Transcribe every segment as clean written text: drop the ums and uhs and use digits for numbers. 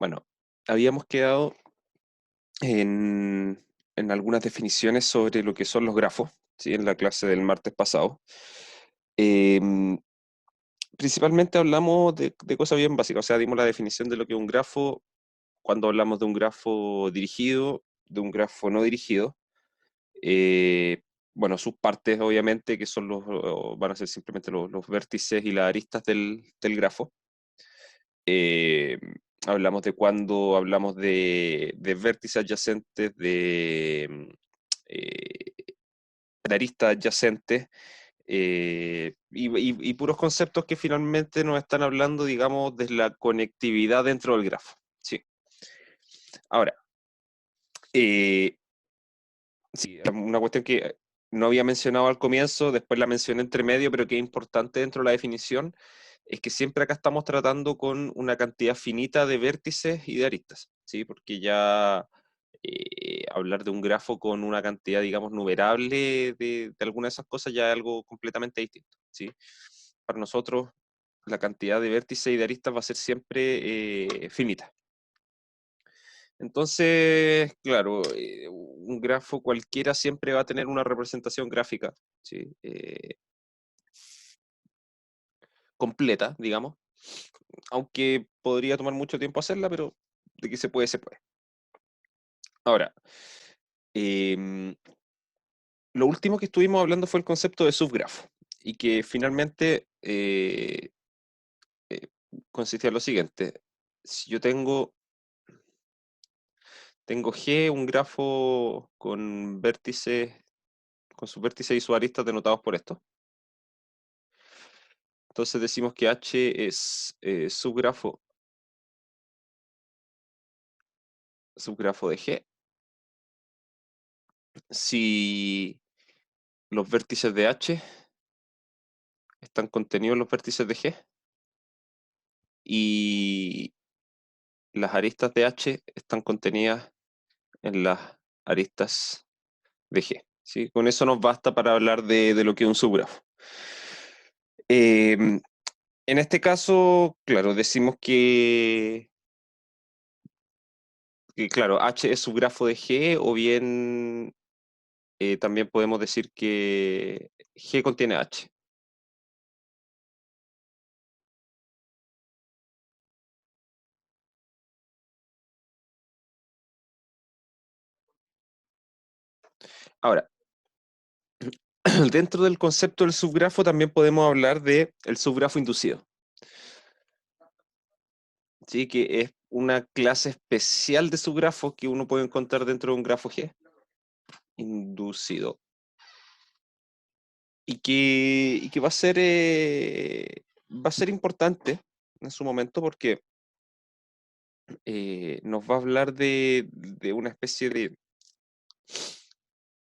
Bueno, habíamos quedado en algunas definiciones sobre lo que son los grafos, ¿sí? En la clase del martes pasado. Em, Principalmente hablamos de cosas bien básicas, o sea, dimos la definición de lo que es un grafo cuando hablamos de un grafo dirigido, de un grafo no dirigido. Eh, bueno, sus partes, obviamente, que son van a ser simplemente los vértices y las aristas del grafo. Eh, Hablamos de cuando hablamos de vértices adyacentes, eh, de aristas adyacentes, y puros conceptos que finalmente nos están hablando, digamos, de la conectividad dentro del grafo. Sí. Ahora, eh, sí, una cuestión que no había mencionado al comienzo, después la mencioné entre medio, pero que es importante dentro de la definición, es que siempre acá estamos tratando con una cantidad finita de vértices y de aristas, ¿sí? Porque ya hablar de un grafo con una cantidad, digamos, numerable de alguna de esas cosas ya es algo completamente distinto, ¿sí? Para nosotros, la cantidad de vértices y de aristas va a ser siempre finita. Entonces, claro, un grafo cualquiera siempre va a tener una representación gráfica, ¿sí? Completa, digamos, aunque podría tomar mucho tiempo hacerla, pero de que se puede, se puede. Ahora, em, lo último que estuvimos hablando fue el concepto de subgrafo, y que finalmente eh, consistía en lo siguiente. Si yo tengo G, un grafo con vértices, con sus vértices y sus aristas denotados por esto. Entonces decimos que H es subgrafo de G. Si los vértices de H están contenidos en los vértices de G y las aristas de H están contenidas en las aristas de G. ¿Sí? Con eso nos basta para hablar de lo que es un subgrafo. En este caso, claro, decimos que, claro, H es subgrafo de G, o bien también podemos decir que G contiene H. Ahora, dentro del concepto del subgrafo también podemos hablar de el subgrafo inducido, ¿sí? Que es una clase especial de subgrafo que uno puede encontrar dentro de un grafo G inducido y que va a ser importante en su momento porque nos va a hablar de una especie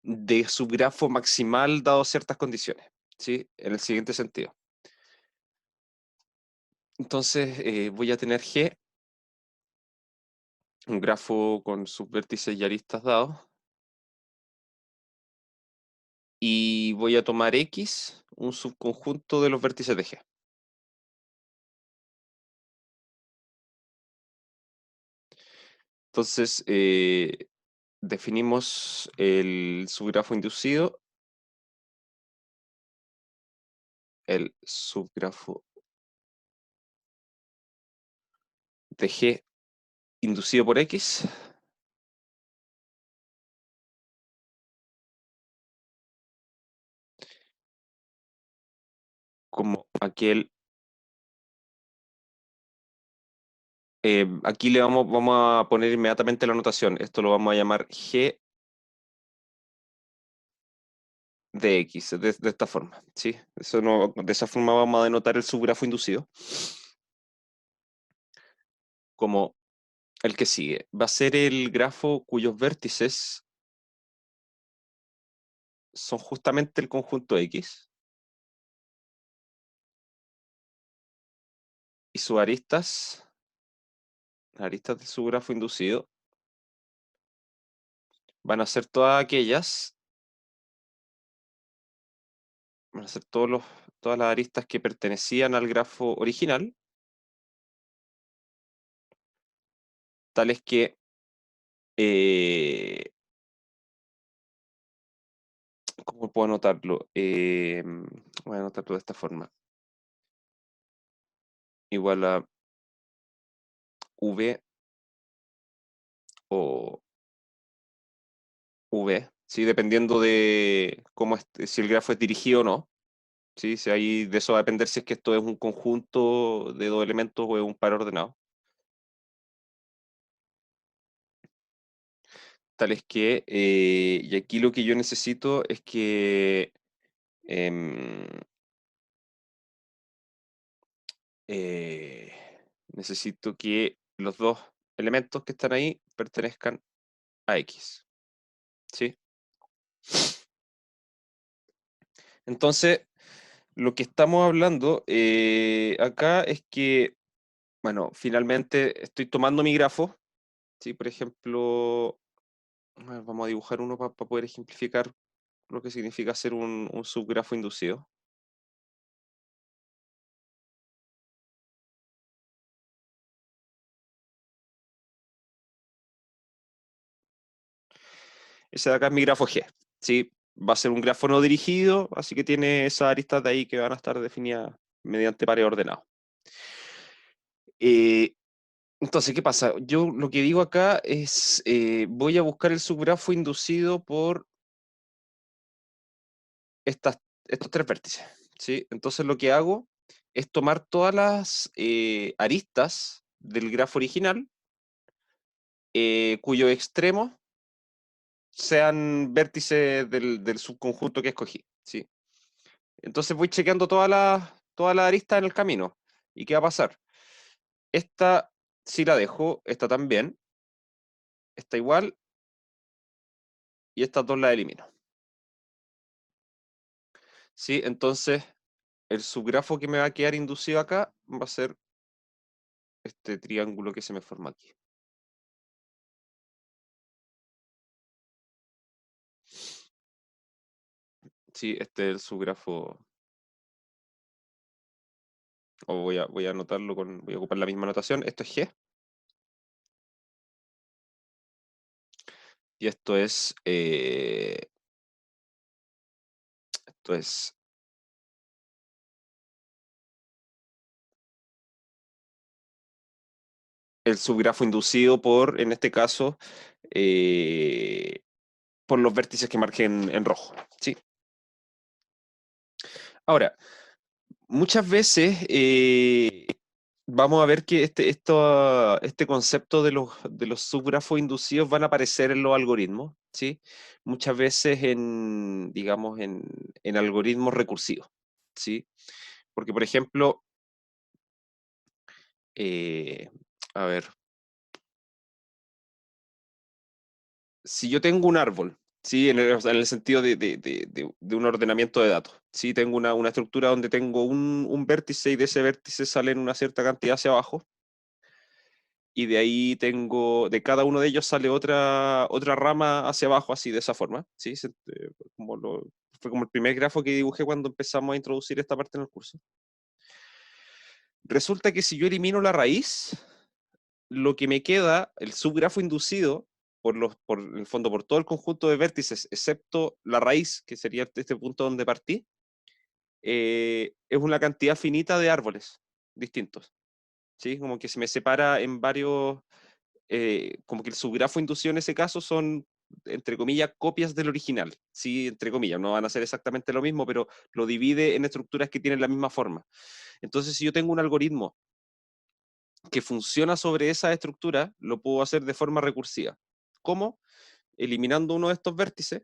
de subgrafo maximal dado ciertas condiciones, ¿sí? En el siguiente sentido. Entonces voy a tener G, un grafo con sus vértices y aristas dados, y voy a tomar X, un subconjunto de los vértices de G. Entonces, definimos el subgrafo inducido, el subgrafo de G inducido por X, como aquel. Aquí vamos a poner inmediatamente la notación. Esto lo vamos a llamar G de X, de esta forma, ¿sí? Eso no, de esa forma vamos a denotar el subgrafo inducido, como el que sigue. Va a ser el grafo cuyos vértices son justamente el conjunto X y sus aristas, las aristas del subgrafo inducido, van a ser todas aquellas, van a ser todas las aristas que pertenecían al grafo original tales que ¿cómo puedo anotarlo? Voy a anotarlo de esta forma. Igual a V o V, ¿sí? Dependiendo de cómo si el grafo es dirigido o no. ¿Sí? Si ahí de eso va a depender si es que esto es un conjunto de dos elementos o es un par ordenado. Tales que, y aquí lo que yo necesito es que em, eh, necesito que los dos elementos que están ahí pertenezcan a X. ¿Sí? Entonces, lo que estamos hablando acá es que, bueno, finalmente estoy tomando mi grafo, ¿sí? Por ejemplo, a ver, vamos a dibujar uno para poder ejemplificar lo que significa hacer un subgrafo inducido. Ese de acá es mi grafo G, ¿sí? Va a ser un grafo no dirigido, así que tiene esas aristas de ahí que van a estar definidas mediante pares ordenados. Eh, entonces, ¿qué pasa? Yo lo que digo acá es, voy a buscar el subgrafo inducido por estos tres vértices, ¿sí? Entonces lo que hago es tomar todas las aristas del grafo original, cuyos extremos sean vértices del subconjunto que escogí, ¿sí? Entonces voy chequeando todas las aristas en el camino. ¿Y qué va a pasar? Esta sí la dejo, esta también, esta igual, y estas dos las elimino. ¿Sí? Entonces, el subgrafo que me va a quedar inducido acá va a ser este triángulo que se me forma aquí. Sí, este es el subgrafo. O voy a anotarlo voy a ocupar la misma anotación. Esto es G. Y esto es el subgrafo inducido por, en este caso, eh, por los vértices que marqué en rojo. ¿Sí? Ahora, muchas veces vamos a ver que este concepto de los subgrafos inducidos van a aparecer en los algoritmos, ¿sí? Muchas veces digamos, en algoritmos recursivos, ¿sí? Porque, por ejemplo, eh, a ver, si yo tengo un árbol, ¿sí? O sea, en el sentido de un ordenamiento de datos, ¿sí? Tengo una estructura donde tengo un vértice y de ese vértice salen una cierta cantidad hacia abajo, y de ahí de cada uno de ellos sale otra rama hacia abajo, así de esa forma, ¿sí? Fue como el primer grafo que dibujé cuando empezamos a introducir esta parte en el curso. Resulta que si yo elimino la raíz, lo que me queda, el subgrafo inducido, en el fondo, por todo el conjunto de vértices, excepto la raíz, que sería este punto donde partí, es una cantidad finita de árboles distintos, ¿sí? Como que se me separa en varios, como que el subgrafo inducido en ese caso son, entre comillas, copias del original, ¿sí? Entre comillas, no van a ser exactamente lo mismo, pero lo divide en estructuras que tienen la misma forma. Entonces, si yo tengo un algoritmo que funciona sobre esa estructura, lo puedo hacer de forma recursiva. ¿Cómo? Eliminando uno de estos vértices,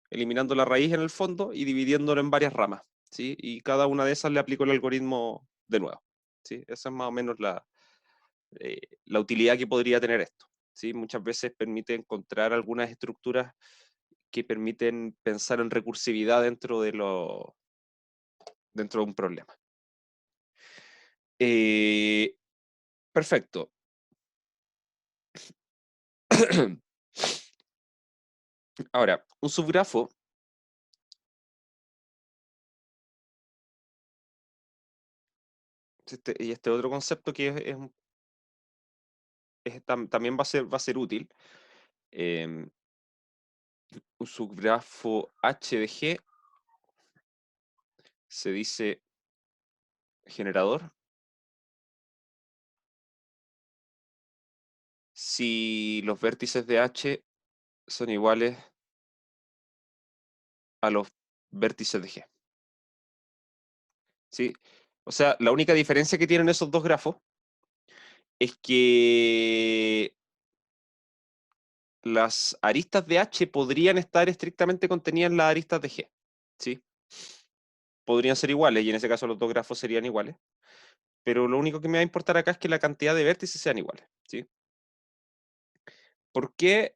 eliminando la raíz en el fondo y dividiéndolo en varias ramas, ¿sí? Y cada una de esas le aplico el algoritmo de nuevo, ¿sí? Esa es más o menos la utilidad que podría tener esto, ¿sí? Muchas veces permite encontrar algunas estructuras que permiten pensar en recursividad dentro de un problema. Eh, perfecto. Ahora, un subgrafo, y este otro concepto que es también va a ser útil. Un subgrafo H de G se dice generador si los vértices de H son iguales a los vértices de G. ¿Sí? O sea, la única diferencia que tienen esos dos grafos es que las aristas de H podrían estar estrictamente contenidas en las aristas de G. ¿Sí? Podrían ser iguales y en ese caso los dos grafos serían iguales. Pero lo único que me va a importar acá es que la cantidad de vértices sean iguales. ¿Sí? ¿Por qué?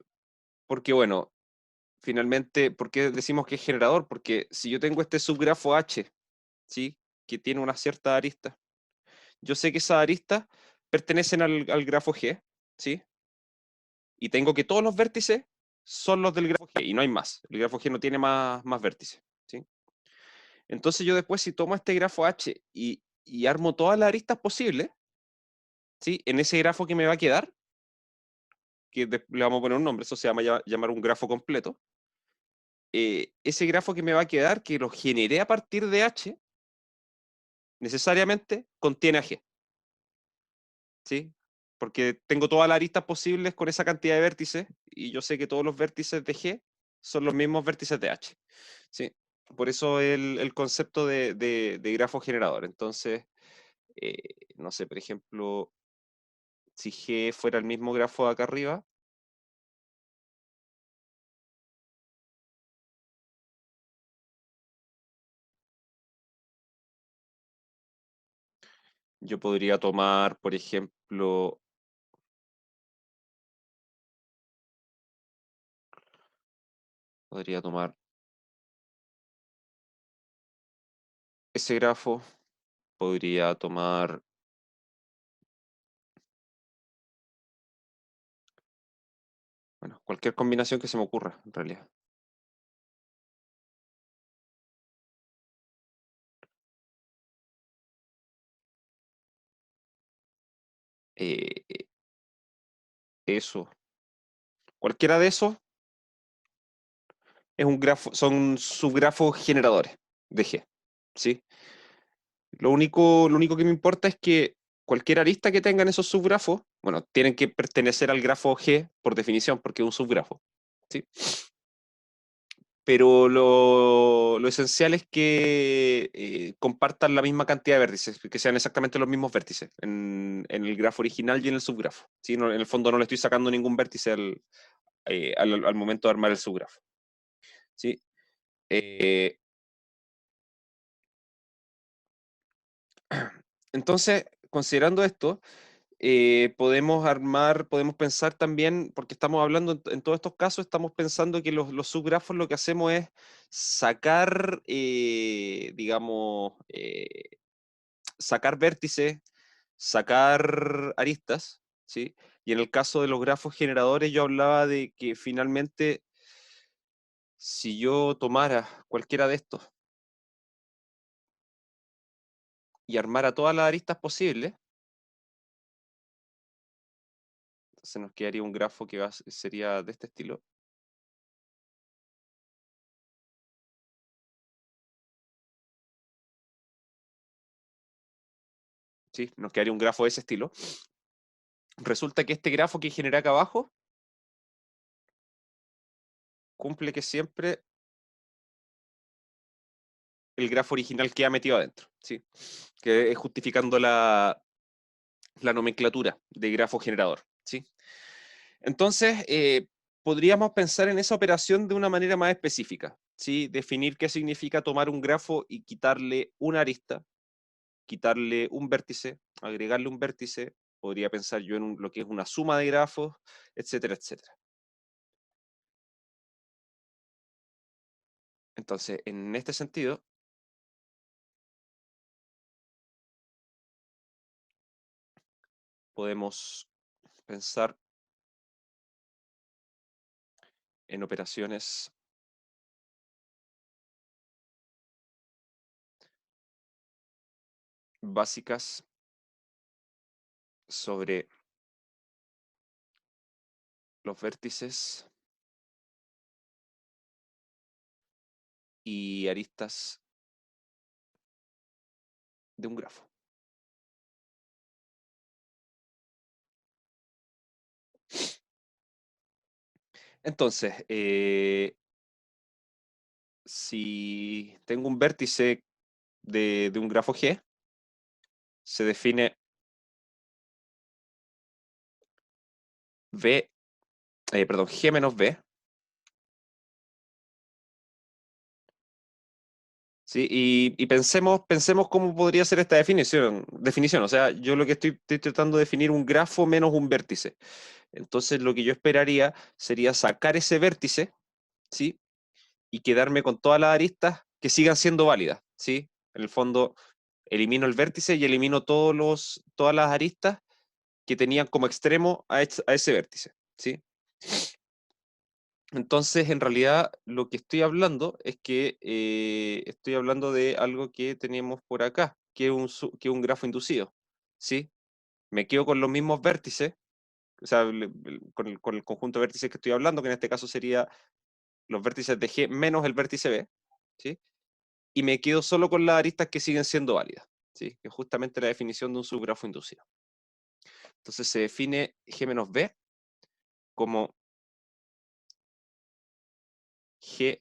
Porque, bueno, finalmente, ¿por qué decimos que es generador? Porque si yo tengo este subgrafo H, ¿sí? Que tiene una cierta arista, yo sé que esas aristas pertenecen al grafo G, ¿sí? Y tengo que todos los vértices son los del grafo G y no hay más. El grafo G no tiene más vértices, ¿sí? Entonces yo después si tomo este grafo H y armo todas las aristas posibles, ¿sí? En ese grafo que me va a quedar, que le vamos a poner un nombre, eso se llama llamar un grafo completo, ese grafo que me va a quedar, que lo generé a partir de H, necesariamente contiene a G, ¿sí? Porque tengo todas las aristas posibles con esa cantidad de vértices y yo sé que todos los vértices de G son los mismos vértices de H, ¿sí? Por eso el concepto de grafo generador. Entonces, eh, no sé, por ejemplo, si G fuera el mismo grafo de acá arriba, yo podría tomar, por ejemplo, podría tomar ese grafo, podría tomar, bueno, cualquier combinación que se me ocurra, en realidad. Eh, eso. Cualquiera de esos es un grafo, son subgrafos generadores de G, ¿sí? Lo único que me importa es que cualquier arista que tengan esos subgrafos, bueno, tienen que pertenecer al grafo G por definición, porque es un subgrafo, ¿sí? Pero lo esencial es que compartan la misma cantidad de vértices, que sean exactamente los mismos vértices en el grafo original y en el subgrafo, ¿sí? En el fondo no le estoy sacando ningún vértice al momento de armar el subgrafo, ¿sí? Eh, entonces, considerando esto, podemos pensar también, porque estamos hablando en todos estos casos, estamos pensando que los subgrafos lo que hacemos es sacar, digamos, sacar vértices, sacar aristas, ¿sí? Y en el caso de los grafos generadores, yo hablaba de que finalmente, si yo tomara cualquiera de estos y armara todas las aristas posibles, se nos quedaría un grafo que sería de este estilo. ¿Sí? Nos quedaría un grafo de ese estilo. Resulta que este grafo que genera acá abajo cumple que siempre el grafo original queda metido adentro, ¿sí? Que es justificando la nomenclatura de grafo generador, ¿sí? Entonces, podríamos pensar en esa operación de una manera más específica, ¿sí? Definir qué significa tomar un grafo y quitarle una arista, quitarle un vértice, agregarle un vértice, podría pensar yo en lo que es una suma de grafos, etcétera, etcétera. Entonces, en este sentido, podemos pensar en operaciones básicas sobre los vértices y aristas de un grafo. Entonces, si tengo un vértice de un grafo G, se define G menos B. ¿Sí? Y pensemos cómo podría ser esta definición. O sea, yo lo que estoy tratando de definir un grafo menos un vértice. Entonces, lo que yo esperaría sería sacar ese vértice, ¿sí? Y quedarme con todas las aristas que sigan siendo válidas, ¿sí? En el fondo, elimino el vértice y elimino todas las aristas que tenían como extremo a ese vértice, ¿sí? Entonces, en realidad, lo que estoy hablando es que estoy hablando de algo que tenemos por acá, que es un grafo inducido, ¿sí? Me quedo con los mismos vértices, o sea, con el conjunto de vértices que estoy hablando, que en este caso sería los vértices de G menos el vértice B, ¿sí? Y me quedo solo con las aristas que siguen siendo válidas, ¿sí? Que es justamente la definición de un subgrafo inducido. Entonces se define G menos B como G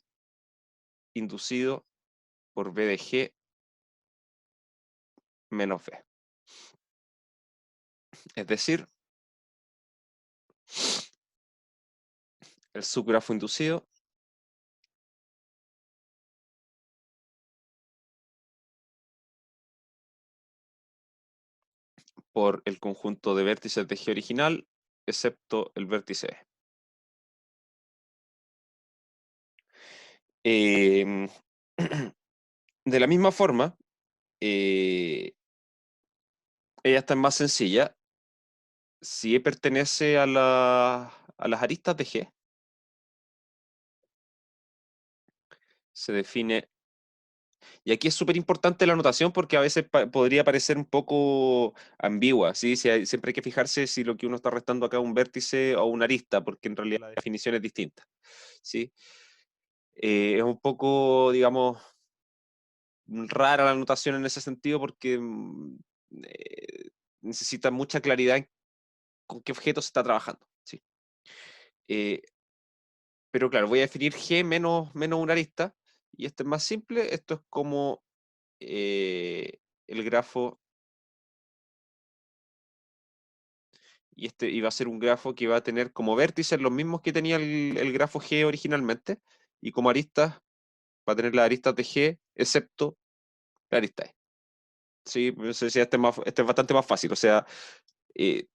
inducido por B de G menos B. Es decir, el subgrafo inducido por el conjunto de vértices de G original, excepto el vértice E. De la misma forma, ella está más sencilla. Si E pertenece a las aristas de G, se define. Y aquí es súper importante la notación porque a veces podría parecer un poco ambigua, ¿sí? Siempre hay que fijarse si lo que uno está restando acá es un vértice o una arista, porque en realidad la definición es distinta, ¿sí? Es un poco, digamos, rara la notación en ese sentido porque necesita mucha claridad en con qué objeto se está trabajando, ¿sí? Eh, pero claro, voy a definir G menos una arista, y esto es más simple. Esto es como el grafo, y este iba a ser un grafo que va a tener como vértices los mismos que tenía el grafo G originalmente, y como aristas va a tener las aristas de G, excepto la arista E. Sí, pues, este este es bastante más fácil. O sea,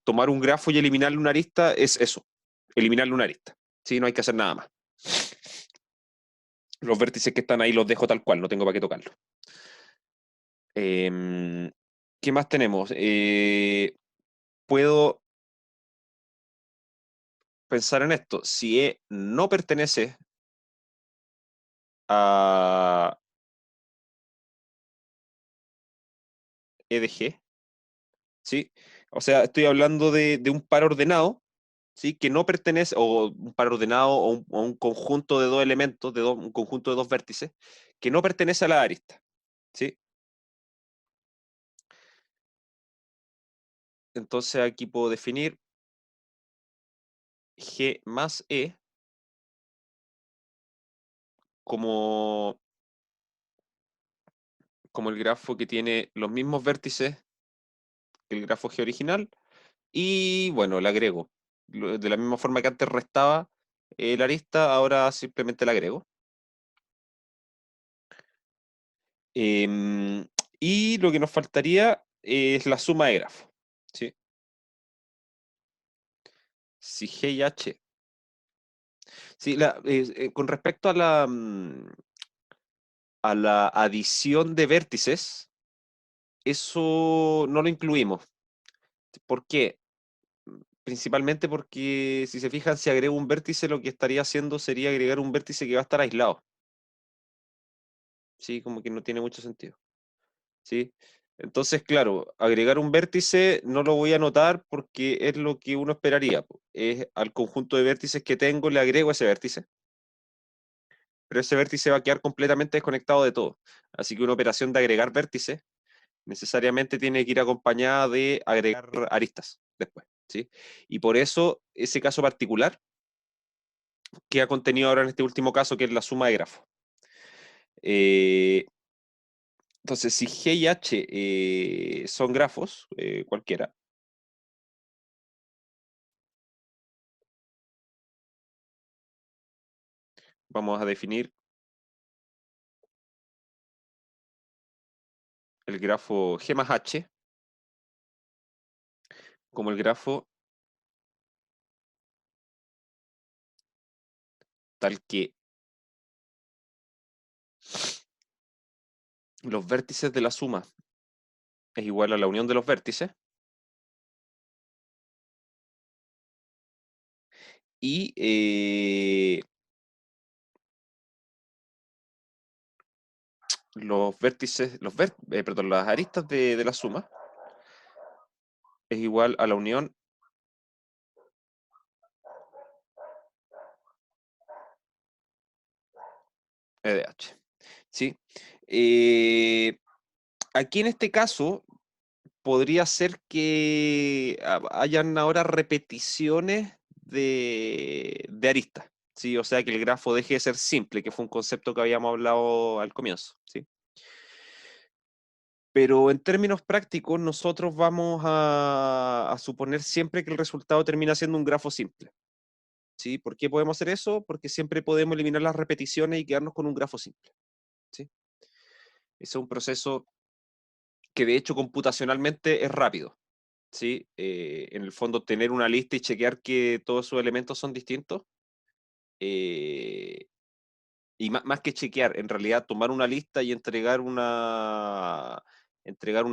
tomar un grafo y eliminarle una arista es eso, eliminarle una arista. Sí, no hay que hacer nada más. Los vértices que están ahí los dejo tal cual, no tengo para qué tocarlos. ¿Qué más tenemos? Puedo pensar en esto. Si E no pertenece a E de G, ¿sí? O sea, estoy hablando de un par ordenado, ¿sí? Que no pertenece, o un par ordenado, o un conjunto de dos elementos, un conjunto de dos vértices, que no pertenece a la arista, ¿sí? Entonces aquí puedo definir G más E como, como el grafo que tiene los mismos vértices que el grafo G original, y bueno, le agrego. De la misma forma que antes restaba la arista, ahora simplemente la agrego. Em, y lo que nos faltaría es la suma de grafos, ¿sí? Si G y H. Sí, con respecto a la adición de vértices, eso no lo incluimos. ¿Por qué? Principalmente porque, si se fijan, si agrego un vértice, lo que estaría haciendo sería agregar un vértice que va a estar aislado. Sí, como que no tiene mucho sentido. ¿Sí? Entonces, claro, agregar un vértice no lo voy a anotar porque es lo que uno esperaría. Es al conjunto de vértices que tengo le agrego ese vértice, pero ese vértice va a quedar completamente desconectado de todo. Así que una operación de agregar vértices necesariamente tiene que ir acompañada de agregar aristas después, ¿sí? Y por eso ese caso particular queda contenido ahora en este último caso, que es la suma de grafos. Entonces, si G y H son grafos, cualquiera, vamos a definir el grafo G más H como el grafo tal que los vértices de la suma es igual a la unión de los vértices y los vértices, perdón, las aristas de la suma es igual a la unión E de H. ¿Sí? Aquí en este caso podría ser que hayan ahora repeticiones de aristas, ¿sí? O sea, que el grafo deje de ser simple, que fue un concepto que habíamos hablado al comienzo, ¿sí? Pero en términos prácticos, nosotros vamos a suponer siempre que el resultado termina siendo un grafo simple, ¿sí? ¿Por qué podemos hacer eso? Porque siempre podemos eliminar las repeticiones y quedarnos con un grafo simple, ¿sí? Ese es un proceso que de hecho computacionalmente es rápido, ¿sí? En el fondo, tener una lista y chequear que todos sus elementos son distintos. eh, y más que chequear, en realidad tomar una lista y entregar una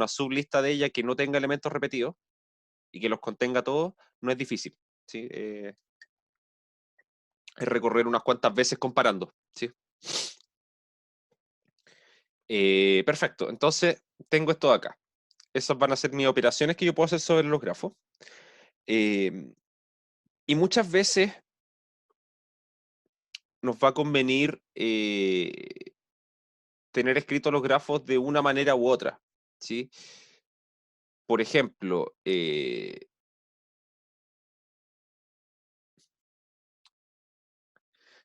sublista de ella que no tenga elementos repetidos y que los contenga todos, no es difícil, ¿sí? Es recorrer unas cuantas veces comparando, ¿sí? Perfecto, entonces tengo esto de acá. Esas van a ser mis operaciones que yo puedo hacer sobre los grafos. Eh, y muchas veces nos va a convenir tener escritos los grafos de una manera u otra, ¿sí? Por ejemplo,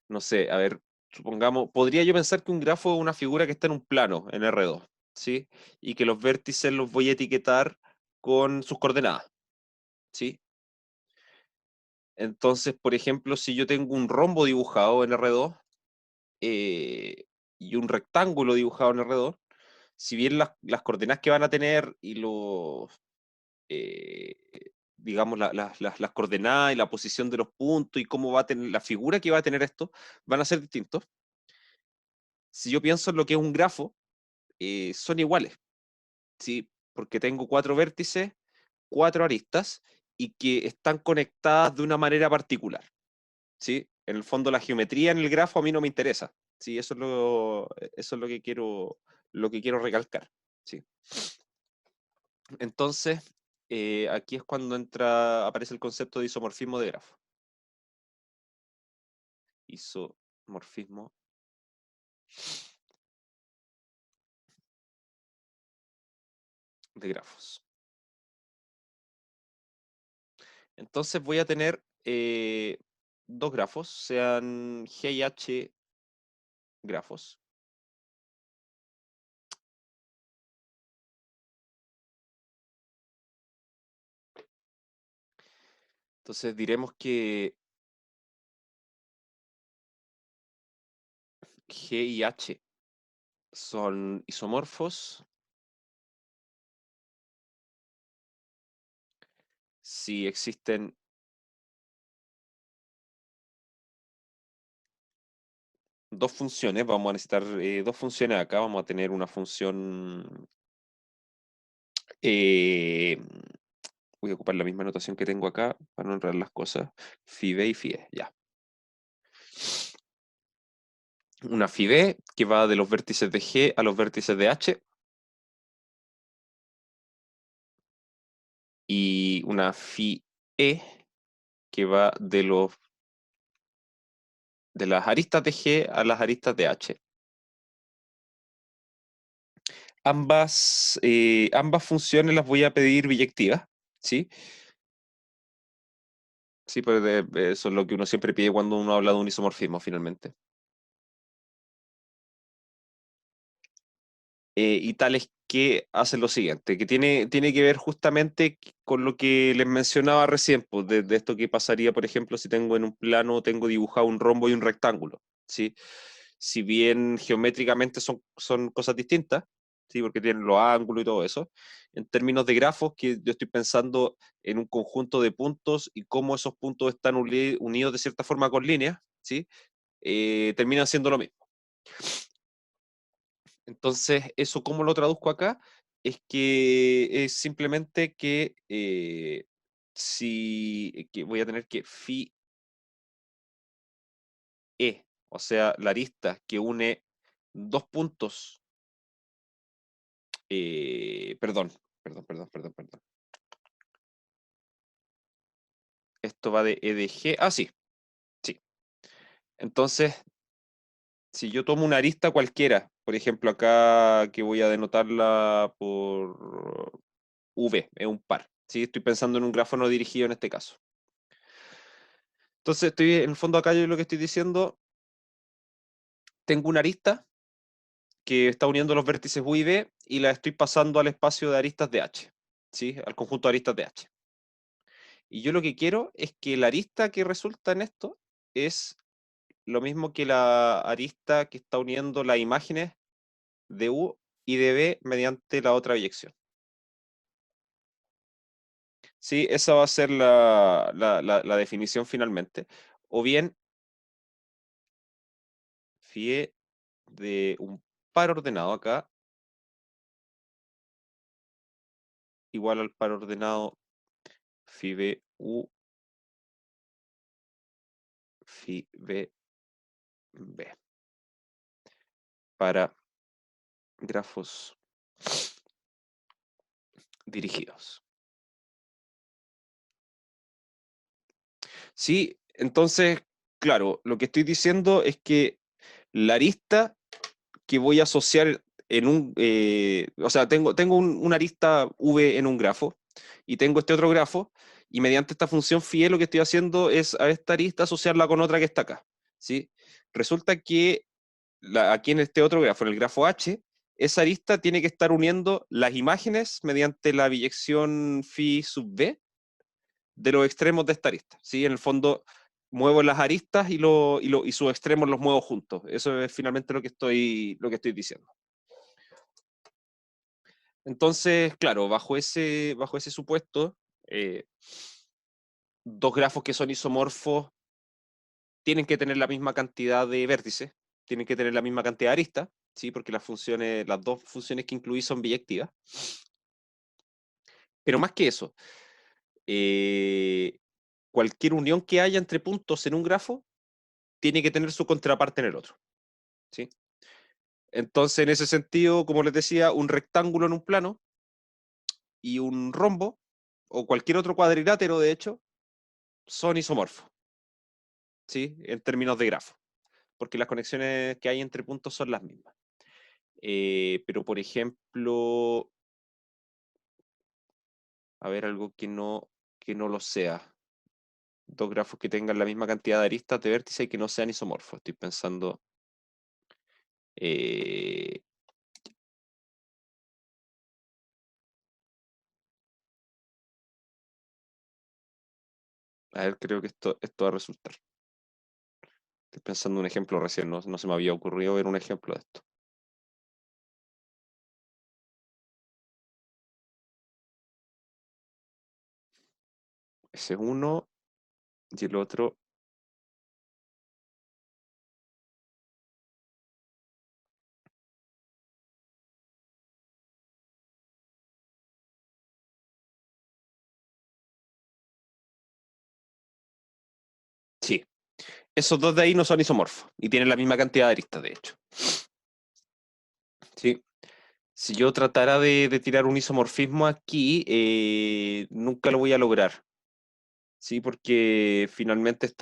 no sé, a ver, supongamos, podría yo pensar que un grafo es una figura que está en un plano, en R2, ¿sí? Y que los vértices los voy a etiquetar con sus coordenadas, ¿sí? Entonces, por ejemplo, si yo tengo un rombo dibujado en R2 y un rectángulo dibujado en R2, si bien las coordenadas que van a tener y los, eh, digamos, las coordenadas y la posición de los puntos y cómo va a tener la figura que va a tener esto, van a ser distintos. Si yo pienso en lo que es un grafo, son iguales, ¿sí? Porque tengo cuatro vértices, cuatro aristas y que están conectadas de una manera particular, ¿sí? En el fondo la geometría en el grafo a mí no me interesa, ¿sí? Eso es lo que quiero recalcar, ¿sí? Entonces, aquí es cuando aparece el concepto de isomorfismo de grafo. Isomorfismo de grafos. Entonces voy a tener dos grafos, sean G y H grafos. Entonces diremos que G y H son isomorfos si existen dos funciones. Vamos a necesitar dos funciones acá. Vamos a tener una función... eh, voy a ocupar la misma notación que tengo acá para no enredar las cosas. Phi b y phi e, ya. Una phi b que va de los vértices de G a los vértices de H. y una phi E que va de las aristas de G a las aristas de H. Ambas funciones las voy a pedir biyectivas, ¿sí? Sí, pues eso es lo que uno siempre pide cuando uno habla de un isomorfismo, finalmente. Y tales que hacen lo siguiente, que tiene que ver justamente con lo que les mencionaba recién, pues, de esto que pasaría, por ejemplo, si tengo en un plano, tengo dibujado un rombo y un rectángulo, ¿sí? Si bien geométricamente son cosas distintas, ¿sí? Porque tienen los ángulos y todo eso, en términos de grafos, que yo estoy pensando en un conjunto de puntos y cómo esos puntos están unidos de cierta forma con líneas, ¿sí? Terminan siendo lo mismo. Entonces, ¿eso cómo lo traduzco acá? Es que es simplemente que si que voy a tener que phi E, o sea, la arista que une dos puntos, perdón. Esto va de E de G. Ah, sí, sí. Entonces, si yo tomo una arista cualquiera, por ejemplo, acá que voy a denotarla por V, es un par. ¿Sí? Estoy pensando en un grafo no dirigido en este caso. Entonces, estoy en el fondo acá, yo lo que estoy diciendo, tengo una arista que está uniendo los vértices U y V y la estoy pasando al espacio de aristas de H, ¿sí? Al conjunto de aristas de H. Y yo lo que quiero es que la arista que resulta en esto es lo mismo que la arista que está uniendo las imágenes de U y de V mediante la otra biyección. Sí, esa va a ser la definición finalmente. O bien, phi de un par ordenado acá, igual al par ordenado phi B U phi B B. Para grafos dirigidos. Sí, entonces, claro, lo que estoy diciendo es que la arista que voy a asociar en o sea, tengo una arista V en un grafo y tengo este otro grafo y mediante esta función phi lo que estoy haciendo es a esta arista asociarla con otra que está acá, ¿sí? Resulta que aquí en este otro grafo, en el grafo H, esa arista tiene que estar uniendo las imágenes mediante la biyección phi sub b de los extremos de esta arista, ¿sí? En el fondo muevo las aristas y sus extremos los muevo juntos. Eso es finalmente lo que estoy diciendo. Entonces, claro, bajo ese supuesto, eh, dos grafos que son isomorfos tienen que tener la misma cantidad de vértices, tienen que tener la misma cantidad de aristas, ¿sí? Porque las dos funciones que incluí son biyectivas. Pero más que eso, eh, cualquier unión que haya entre puntos en un grafo tiene que tener su contraparte en el otro, ¿sí? Entonces, en ese sentido, como les decía, un rectángulo en un plano y un rombo, o cualquier otro cuadrilátero, de hecho, son isomorfos, ¿sí? En términos de grafo, porque las conexiones que hay entre puntos son las mismas. Pero, por ejemplo, a ver, algo que no lo sea. Dos grafos que tengan la misma cantidad de aristas de vértice y que no sean isomorfos. Estoy pensando... eh, a ver, creo que esto va a resultar. Estoy pensando en un ejemplo recién, no se me había ocurrido ver un ejemplo de esto. Ese es uno y el otro... Sí, esos dos de ahí no son isomorfos y tienen la misma cantidad de aristas, de hecho. Sí. Si yo tratara de tirar un isomorfismo aquí, nunca lo voy a lograr. Sí, porque finalmente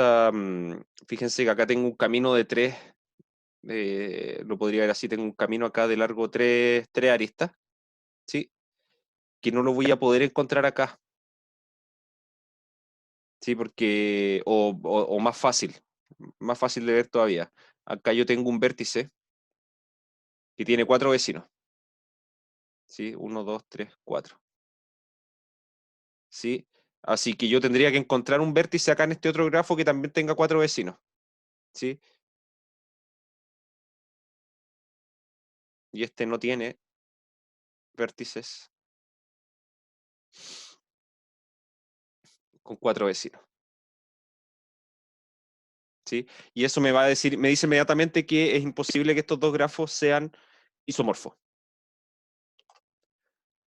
fíjense que acá tengo un camino de tres, lo podría ver así, tengo un camino acá de largo tres aristas, ¿sí? Que no lo voy a poder encontrar acá, ¿sí? Porque, o más fácil de ver todavía. Acá yo tengo un vértice que tiene cuatro vecinos, ¿sí? Uno, dos, tres, cuatro, ¿sí? Así que yo tendría que encontrar un vértice acá en este otro grafo que también tenga cuatro vecinos, ¿sí? Y este no tiene vértices con cuatro vecinos, ¿sí? Y eso me va a decir, me dice inmediatamente que es imposible que estos dos grafos sean isomorfos,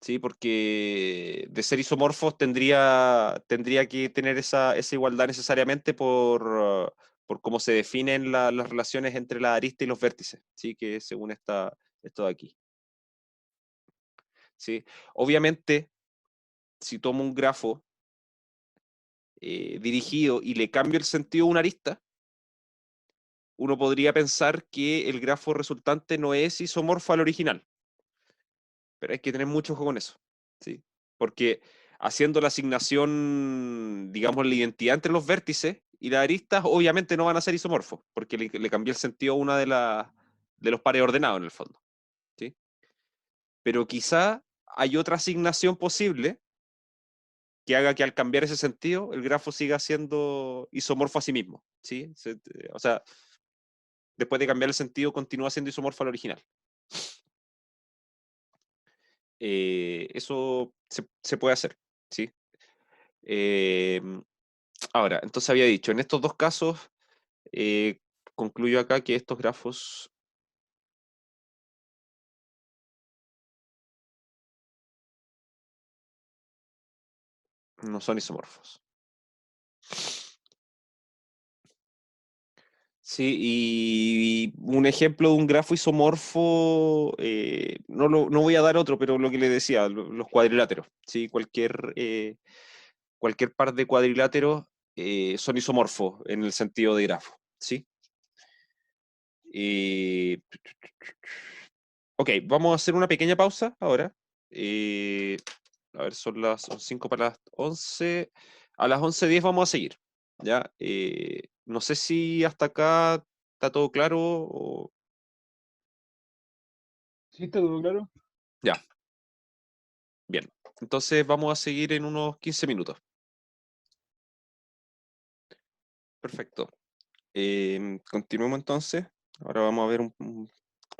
¿sí? Porque de ser isomorfos tendría que tener esa igualdad necesariamente por cómo se definen las relaciones entre la arista y los vértices, ¿sí? Que según esto de aquí, ¿sí? Obviamente, si tomo un grafo dirigido y le cambio el sentido a una arista, uno podría pensar que el grafo resultante no es isomorfo al original, pero hay que tener mucho ojo con eso, ¿sí? Porque haciendo la asignación, digamos, la identidad entre los vértices y las aristas, obviamente no van a ser isomorfos, porque le cambié el sentido a una de los pares ordenados en el fondo, ¿sí? Pero quizá hay otra asignación posible que haga que al cambiar ese sentido, el grafo siga siendo isomorfo a sí mismo, ¿sí? O sea, después de cambiar el sentido, continúa siendo isomorfo al original. Eso se puede hacer, ¿sí? Eh, Ahora, entonces había dicho, en estos dos casos, eh, concluyo acá que estos grafos no son isomorfos. Sí, y un ejemplo de un grafo isomorfo, no voy a dar otro, pero lo que le decía, los cuadriláteros, ¿sí? Cualquier par de cuadriláteros son isomorfos en el sentido de grafo, ¿sí? Eh, ok, vamos a hacer una pequeña pausa ahora. Eh, a ver, son 5 para las 11. A las 11:10 vamos a seguir. ¿Ya? No sé si hasta acá está todo claro o... ¿Sí está todo claro? Ya, bien. Entonces vamos a seguir en unos 15 minutos. Perfecto. Continuemos entonces. Ahora vamos a ver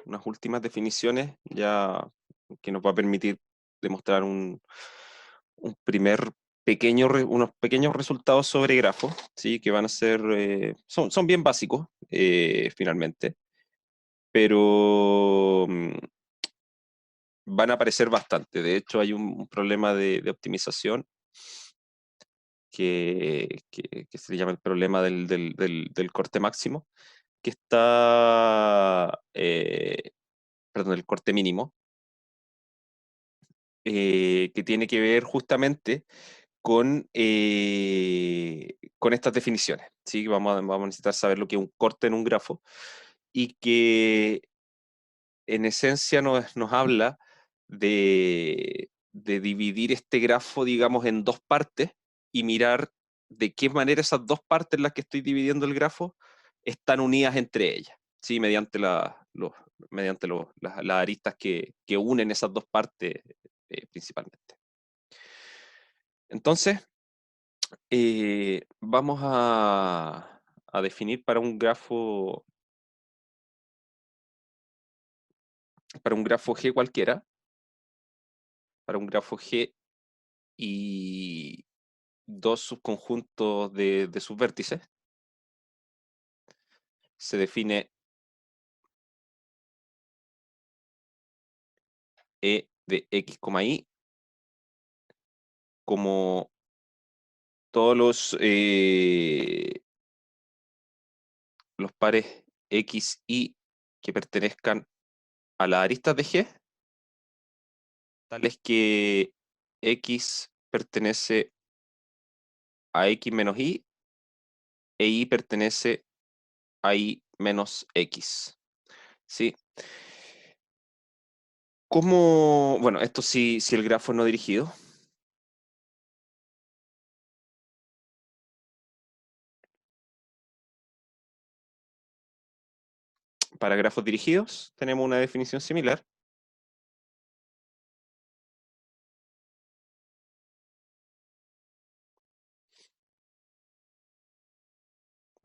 unas últimas definiciones ya que nos va a permitir demostrar un primer unos pequeños resultados sobre grafos, ¿sí? Que van a ser, son bien básicos finalmente, pero van a aparecer bastante. De hecho, hay un problema de optimización que se llama el problema del corte máximo, que perdón, el corte mínimo, que tiene que ver justamente con estas definiciones, ¿sí? Vamos a necesitar saber lo que es un corte en un grafo y que en esencia nos habla de dividir este grafo, digamos, en dos partes y mirar de qué manera esas dos partes en las que estoy dividiendo el grafo están unidas entre ellas, ¿sí? Mediante las aristas que unen esas dos partes principalmente. Entonces, vamos a definir para un grafo G cualquiera, para un grafo G y dos subconjuntos de sus vértices, se define E de X, Y como todos los pares X, Y que pertenezcan a las aristas de G tales que X pertenece a X menos Y e Y pertenece a Y menos X. ¿Sí? ¿Cómo? Bueno, esto sí, si el grafo es no dirigido. Para grafos dirigidos tenemos una definición similar.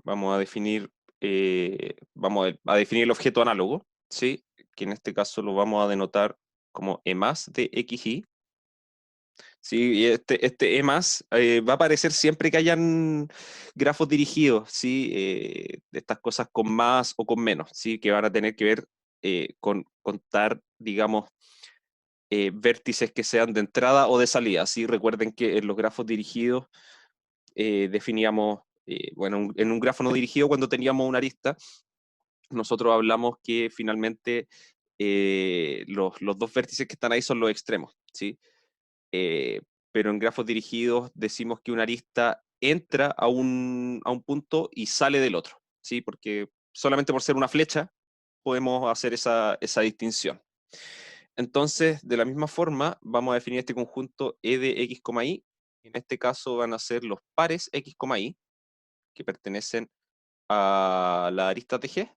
Vamos a definir, vamos a definir el objeto análogo, ¿sí? Que en este caso lo vamos a denotar como E más de XY. Sí, y este E más va a aparecer siempre que hayan grafos dirigidos, ¿sí? De estas cosas con más o con menos, ¿sí? Que van a tener que ver con contar, digamos, vértices que sean de entrada o de salida, ¿sí? Recuerden que en los grafos dirigidos definíamos, bueno, en un grafo no dirigido cuando teníamos una arista, nosotros hablamos que finalmente los dos vértices que están ahí son los extremos, ¿sí? Eh, pero en grafos dirigidos decimos que una arista entra a un punto y sale del otro, ¿sí? Porque solamente por ser una flecha podemos hacer esa distinción. Entonces, de la misma forma, vamos a definir este conjunto E de X, Y. En este caso van a ser los pares X, Y, que pertenecen a la arista TG,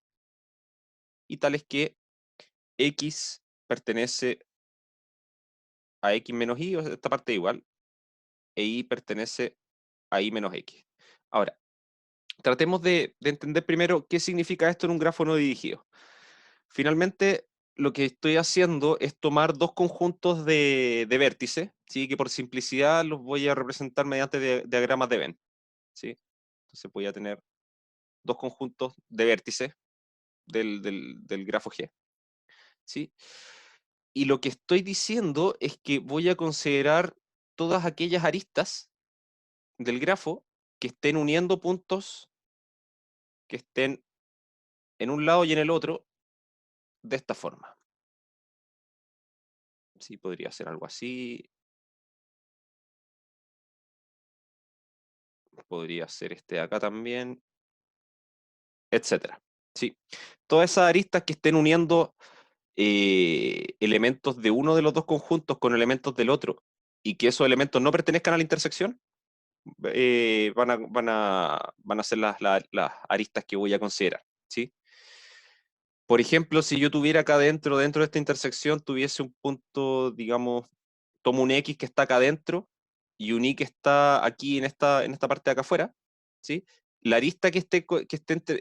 y tales que X pertenece a X menos Y, o sea, esta parte igual, e Y pertenece a Y menos X. Ahora, tratemos de entender primero qué significa esto en un grafo no dirigido. Finalmente, lo que estoy haciendo es tomar dos conjuntos de vértices, ¿sí? Que por simplicidad los voy a representar mediante diagramas de Venn, ¿sí? Entonces voy a tener dos conjuntos de vértices del grafo G, ¿sí? Y lo que estoy diciendo es que voy a considerar todas aquellas aristas del grafo que estén uniendo puntos que estén en un lado y en el otro de esta forma. Sí, podría ser algo así, podría ser este de acá también, etcétera. Sí, todas esas aristas que estén uniendo elementos de uno de los dos conjuntos con elementos del otro y que esos elementos no pertenezcan a la intersección, van a ser las aristas que voy a considerar, ¿sí? Por ejemplo, si yo tuviera acá dentro de esta intersección, tuviese un punto, digamos, tomo un X que está acá adentro y un Y que está aquí en esta parte de acá afuera, ¿sí? La arista que esté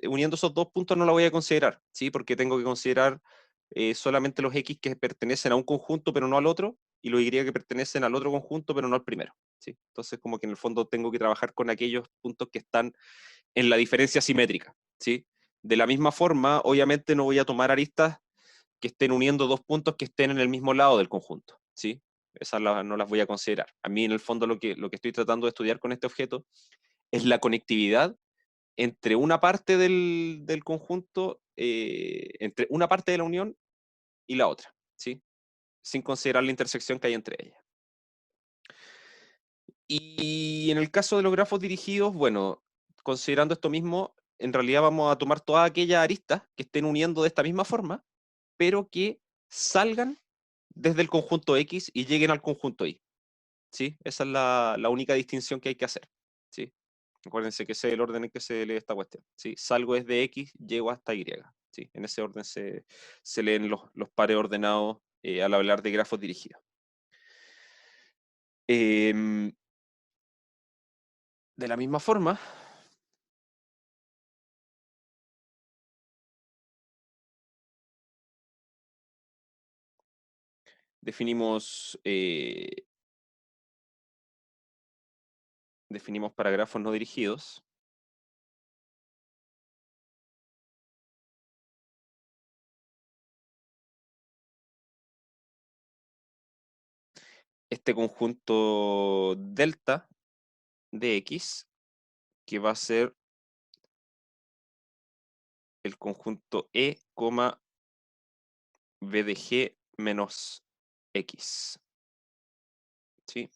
uniendo esos dos puntos no la voy a considerar, ¿sí? Porque tengo que considerar solamente los X que pertenecen a un conjunto pero no al otro, y los Y que pertenecen al otro conjunto pero no al primero, ¿sí? Entonces, como que en el fondo tengo que trabajar con aquellos puntos que están en la diferencia simétrica, ¿sí? De la misma forma, obviamente no voy a tomar aristas que estén uniendo dos puntos que estén en el mismo lado del conjunto, ¿sí? Esas no las voy a considerar. A mí, en el fondo, lo que estoy tratando de estudiar con este objeto es la conectividad entre una parte del conjunto, entre una parte de la unión y la otra, ¿sí? Sin considerar la intersección que hay entre ellas. Y en el caso de los grafos dirigidos, bueno, considerando esto mismo, en realidad vamos a tomar todas aquellas aristas que estén uniendo de esta misma forma, pero que salgan desde el conjunto X y lleguen al conjunto Y, ¿sí? Esa es la única distinción que hay que hacer, ¿sí? Acuérdense que ese es el orden en que se lee esta cuestión, ¿sí? Salgo desde X, llego hasta Y, ¿sí? En ese orden se leen los pares ordenados al hablar de grafos dirigidos. De la misma forma, definimos para grafos no dirigidos este conjunto delta de X, que va a ser el conjunto E, B de G menos X. ¿sí?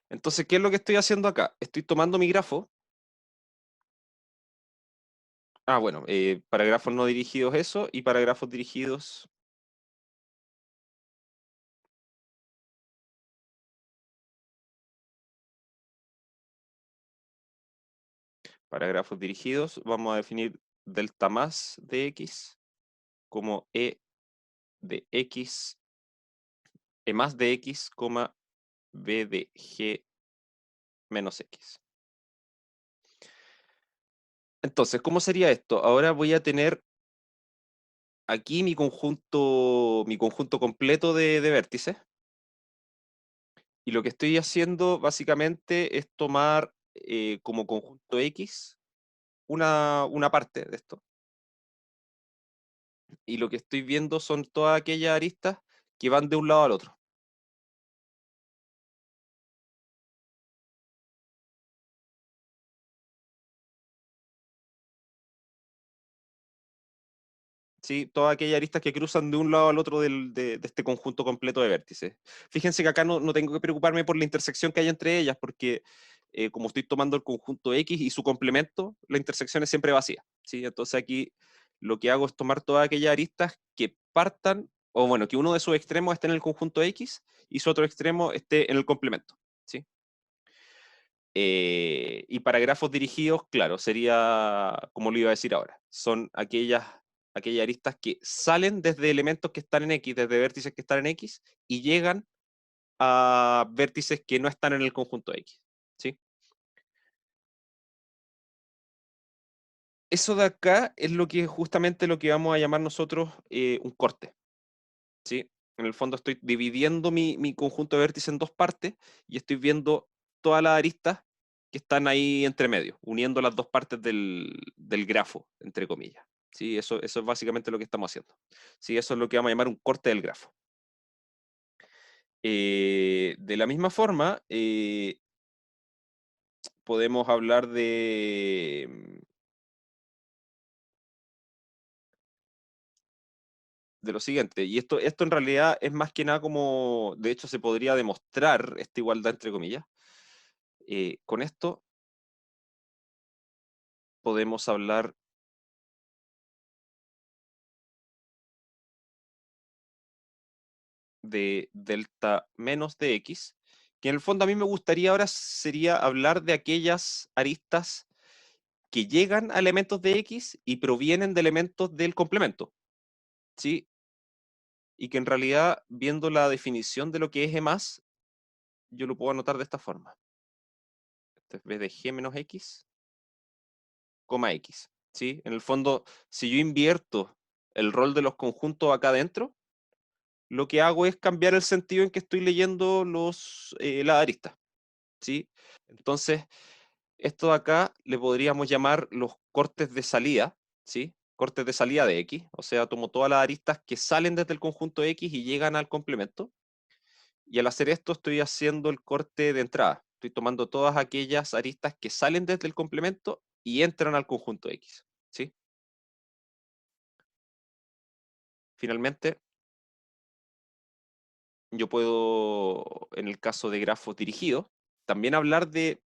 Entonces, ¿qué es lo que estoy haciendo acá? Estoy tomando mi grafo. Bueno, para grafos no dirigidos eso, y para grafos dirigidos, vamos a definir delta más de x como e de x, e más de x, b de g menos x. Entonces, ¿cómo sería esto? Ahora voy a tener aquí mi conjunto completo de vértices. Y lo que estoy haciendo básicamente es tomar como conjunto X una parte de esto. Y lo que estoy viendo son todas aquellas aristas que van de un lado al otro. ¿Sí? Todas aquellas aristas que cruzan de un lado al otro de este conjunto completo de vértices. Fíjense que acá no tengo que preocuparme por la intersección que hay entre ellas, porque como estoy tomando el conjunto X y su complemento, la intersección es siempre vacía. ¿Sí? Entonces aquí lo que hago es tomar todas aquellas aristas que partan, o bueno, que uno de sus extremos esté en el conjunto X y su otro extremo esté en el complemento. ¿Sí? Y para grafos dirigidos, claro, sería como lo iba a decir ahora. Son aquellas aristas que salen desde elementos que están en X, desde vértices que están en X, y llegan a vértices que no están en el conjunto X. ¿Sí? Eso de acá es justamente lo que vamos a llamar nosotros un corte. ¿Sí? En el fondo estoy dividiendo mi conjunto de vértices en dos partes y estoy viendo todas las aristas que están ahí entre medio, uniendo las dos partes del grafo, entre comillas. ¿Sí? Eso es básicamente lo que estamos haciendo. ¿Sí? Eso es lo que vamos a llamar un corte del grafo. De la misma forma, podemos hablar de lo siguiente, y esto en realidad es más que nada como, de hecho se podría demostrar esta igualdad entre comillas. Con esto podemos hablar de delta menos de x, que en el fondo a mí me gustaría ahora sería hablar de aquellas aristas que llegan a elementos de x y provienen de elementos del complemento, ¿sí? Y que en realidad, viendo la definición de lo que es E más, yo lo puedo anotar de esta forma. Esto es b de g menos x, coma x, ¿sí? En el fondo, si yo invierto el rol de los conjuntos acá adentro, lo que hago es cambiar el sentido en que estoy leyendo las aristas, ¿sí? Entonces, esto de acá le podríamos llamar los cortes de salida, ¿sí? Cortes de salida de X, o sea, tomo todas las aristas que salen desde el conjunto X y llegan al complemento, y al hacer esto estoy haciendo el corte de entrada. Estoy tomando todas aquellas aristas que salen desde el complemento y entran al conjunto X, ¿sí? Finalmente, yo puedo, en el caso de grafos dirigidos, también hablar de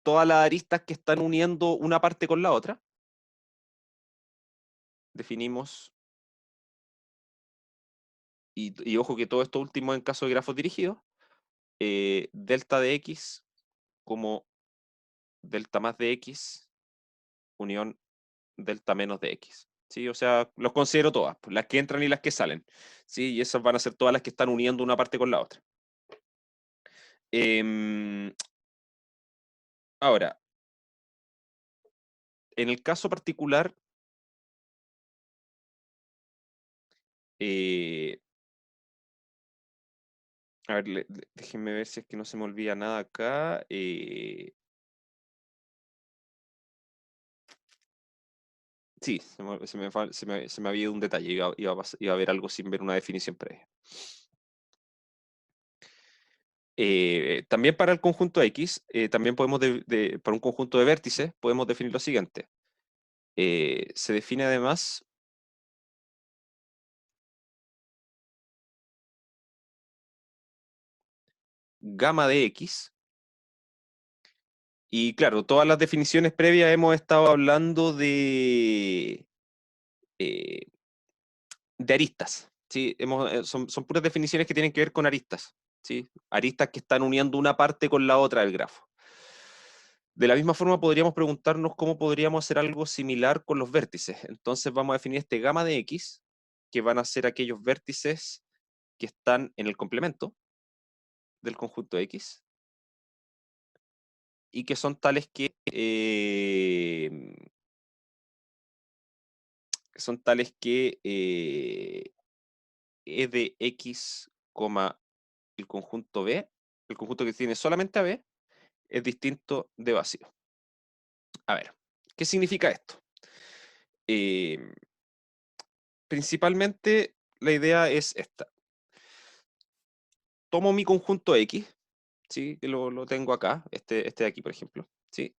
todas las aristas que están uniendo una parte con la otra. Definimos, y ojo que todo esto último en caso de grafos dirigidos, delta de x como delta más de x unión delta menos de x. ¿Sí? O sea, los considero todas, pues, las que entran y las que salen. ¿Sí? Y esas van a ser todas las que están uniendo una parte con la otra. Em, Ahora, en el caso particular, eh, a ver, déjenme ver si es que no se me olvida nada acá. Sí, se me había ido un detalle, iba a haber algo sin ver una definición previa. También para el conjunto X, también podemos, para un conjunto de vértices, podemos definir lo siguiente. Se define además gamma de X. Y claro, todas las definiciones previas hemos estado hablando eh, de aristas. ¿Sí? Son puras definiciones que tienen que ver con aristas. ¿Sí? Aristas que están uniendo una parte con la otra del grafo. De la misma forma podríamos preguntarnos cómo podríamos hacer algo similar con los vértices. Entonces vamos a definir este gamma de X, que van a ser aquellos vértices que están en el complemento del conjunto X y que son tales que E de X, el conjunto B, el conjunto que tiene solamente a B, es distinto de vacío. A ver, ¿qué significa esto? Principalmente la idea es esta. Tomo mi conjunto X, ¿sí? Que lo tengo acá, este de aquí, por ejemplo, ¿sí?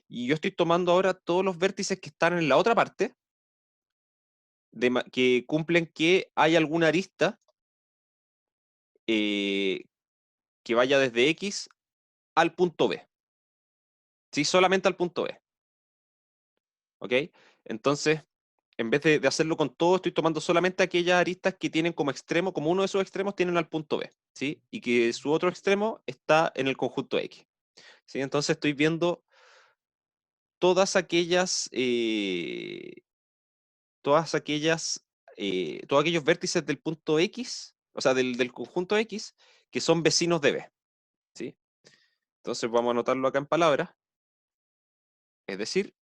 Y yo estoy tomando ahora todos los vértices que están en la otra parte, que cumplen que hay alguna arista eh, que vaya desde X al punto B, ¿sí? Solamente al punto B, ¿ok? Entonces, en vez de hacerlo con todo, estoy tomando solamente aquellas aristas que tienen como extremo, como uno de sus extremos tienen al punto B, ¿sí? Y que su otro extremo está en el conjunto X, ¿sí? Entonces estoy viendo todas aquellas, todos aquellos vértices del punto X, o sea, del conjunto X, que son vecinos de B, ¿sí? Entonces vamos a anotarlo acá en palabras, es decir,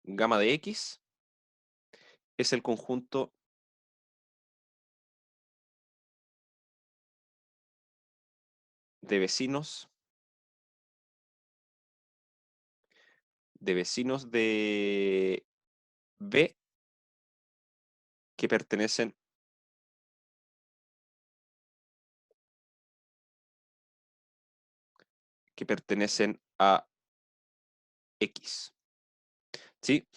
gamma de X es el conjunto de vecinos de B que pertenecen a X, ¿sí?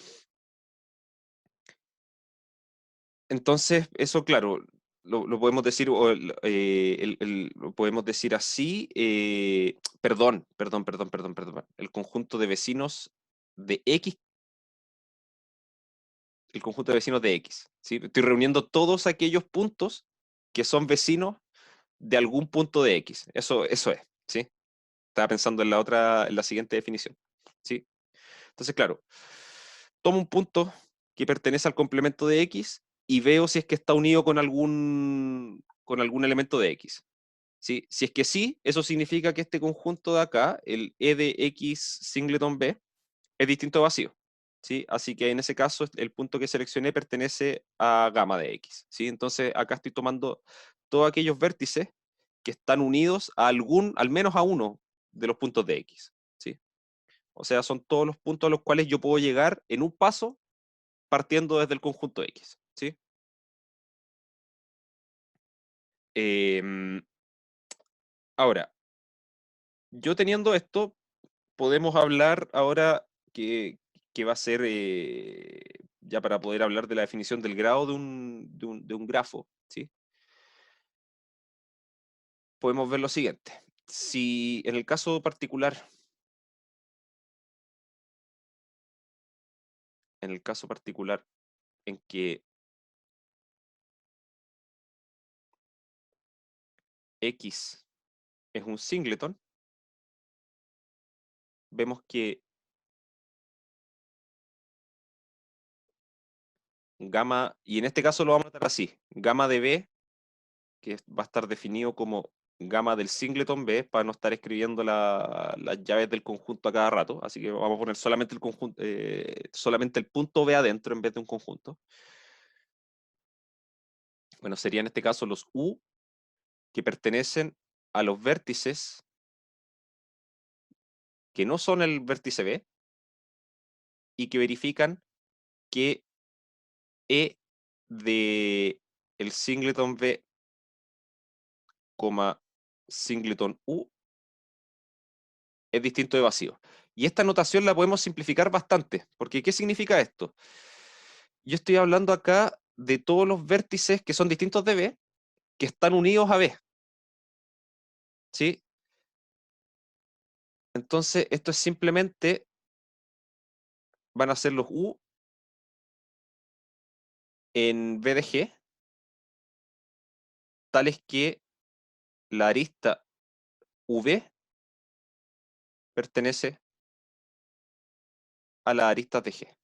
Entonces, eso, claro, lo podemos decir, lo podemos decir así, perdón. El conjunto de vecinos de X, el conjunto de vecinos de X, ¿sí? Estoy reuniendo todos aquellos puntos que son vecinos de algún punto de X. Eso es, ¿sí? Estaba pensando en la siguiente definición, ¿sí? Entonces, claro, tomo un punto que pertenece al complemento de X y veo si es que está unido con algún elemento de X. ¿Sí? Si es que sí, eso significa que este conjunto de acá, el E de X singleton B, es distinto a vacío. ¿Sí? Así que en ese caso, el punto que seleccioné pertenece a gamma de X. ¿Sí? Entonces, acá estoy tomando todos aquellos vértices que están unidos a al menos a uno de los puntos de X. ¿Sí? O sea, son todos los puntos a los cuales yo puedo llegar en un paso partiendo desde el conjunto X. ¿Sí? Em, Ahora, yo teniendo esto, podemos hablar ahora que va a ser, ya para poder hablar de la definición del grado de un grafo, ¿sí? Podemos ver lo siguiente. Si en el caso particular, en que X es un singleton, vemos que gamma, y en este caso lo vamos a notar así, gamma de B, que va a estar definido como gamma del singleton B, para no estar escribiendo las llaves del conjunto a cada rato, así que vamos a poner solamente el conjunto, solamente el punto B adentro en vez de un conjunto. Bueno, sería en este caso los U que pertenecen a los vértices que no son el vértice B y que verifican que E de el singleton B, singleton U es distinto de vacío. Y esta notación la podemos simplificar bastante, porque ¿qué significa esto? Yo estoy hablando acá de todos los vértices que son distintos de B, que están unidos a B. ¿Sí? Entonces, esto es simplemente, van a ser los U en B de G, tales que la arista V pertenece a la arista de G.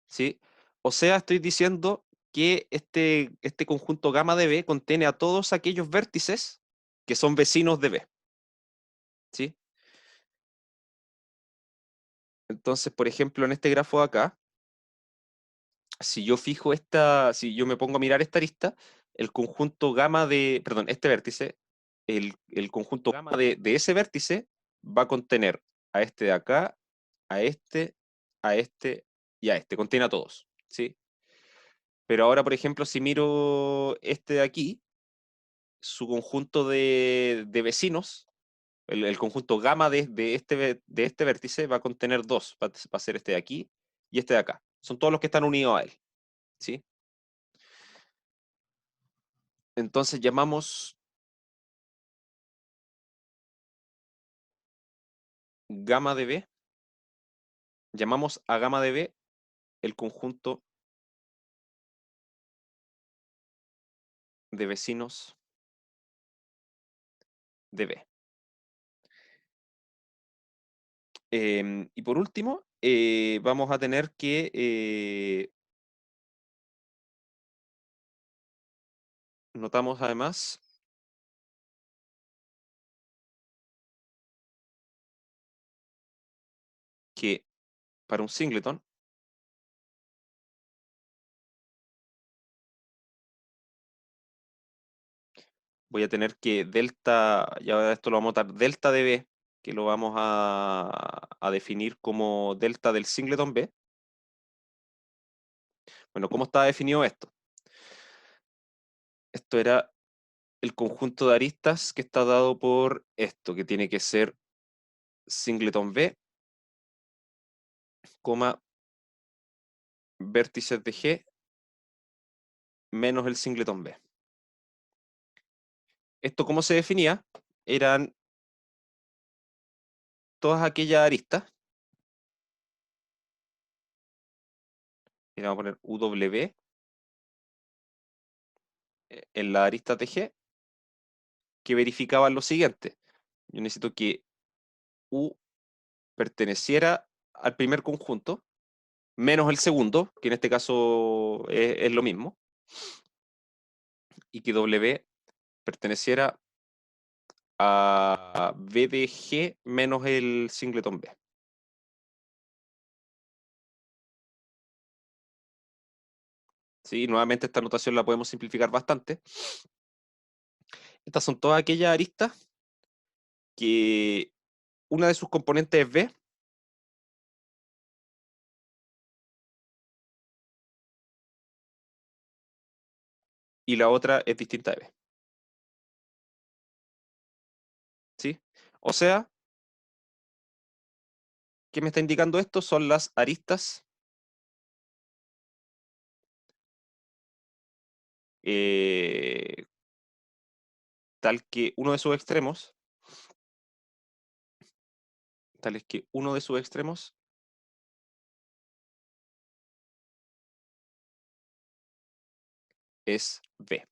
¿Sí? O sea, estoy diciendo que este conjunto gamma de B contiene a todos aquellos vértices que son vecinos de B. ¿Sí? Entonces, por ejemplo, en este grafo de acá, si yo fijo si yo me pongo a mirar esta arista, el conjunto gamma de, perdón, este vértice, el conjunto gamma de ese vértice va a contener a este de acá, a este, a este y a este. Contiene a todos, ¿sí? Pero ahora, por ejemplo, si miro este de aquí, su conjunto de vecinos, el conjunto gamma de este vértice va a contener dos, va a ser este de aquí y este de acá. Son todos los que están unidos a él, ¿sí? Entonces llamamos gamma de B, llamamos a gamma de B el conjunto de vecinos de B. Y por último, vamos a tener que notamos además que para un singleton voy a tener que delta, ya esto lo vamos a dar delta de B, que lo vamos a definir como delta del singleton B. Bueno, ¿cómo está definido esto? Esto era el conjunto de aristas que está dado por esto, que tiene que ser singleton B, coma, vértices de G menos el singleton B. ¿Esto cómo se definía? Eran todas aquellas aristas, y le vamos a poner UW en la arista TG, que verificaban lo siguiente. Yo necesito que U perteneciera al primer conjunto, menos el segundo, que en este caso es lo mismo, y que W perteneciera a B de G menos el singleton B. ¿Sí? Nuevamente esta notación la podemos simplificar bastante. Estas son todas aquellas aristas que una de sus componentes es B y la otra es distinta de B. ¿Sí? O sea, ¿qué me está indicando esto? Son las aristas eh, tal que uno de sus extremos, tal es que uno de sus extremos es B.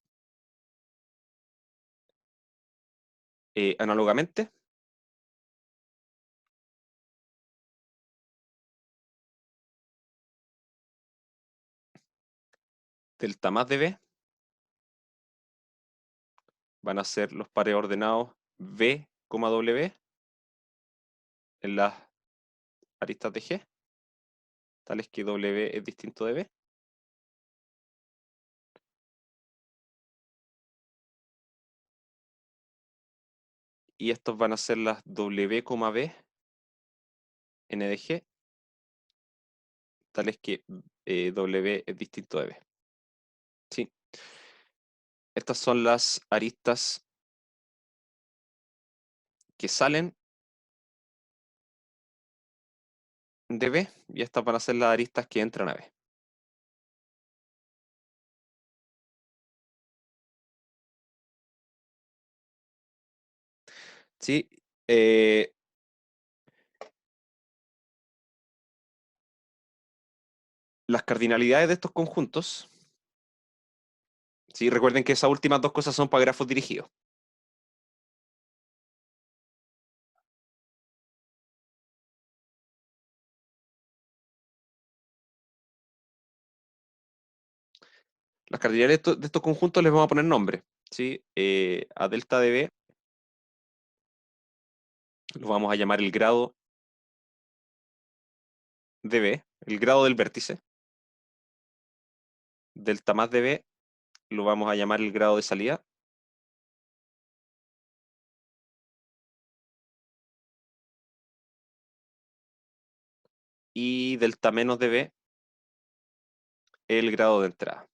Análogamente, delta más de B van a ser los pares ordenados B, W en las aristas de G, tales que W es distinto de B. Y estos van a ser las W, B, N de G, tales que W es distinto de B. ¿Sí? Estas son las aristas que salen de B y estas van a ser las aristas que entran a B. ¿sí? Las cardinalidades de estos conjuntos, ¿sí? Recuerden que esas últimas dos cosas son para grafos dirigidos. Las cardinalidades de estos conjuntos les vamos a poner nombre, ¿sí? A delta de B lo vamos a llamar el grado de B, el grado del vértice. Delta más de B lo vamos a llamar el grado de salida. Y delta menos de B el grado de entrada.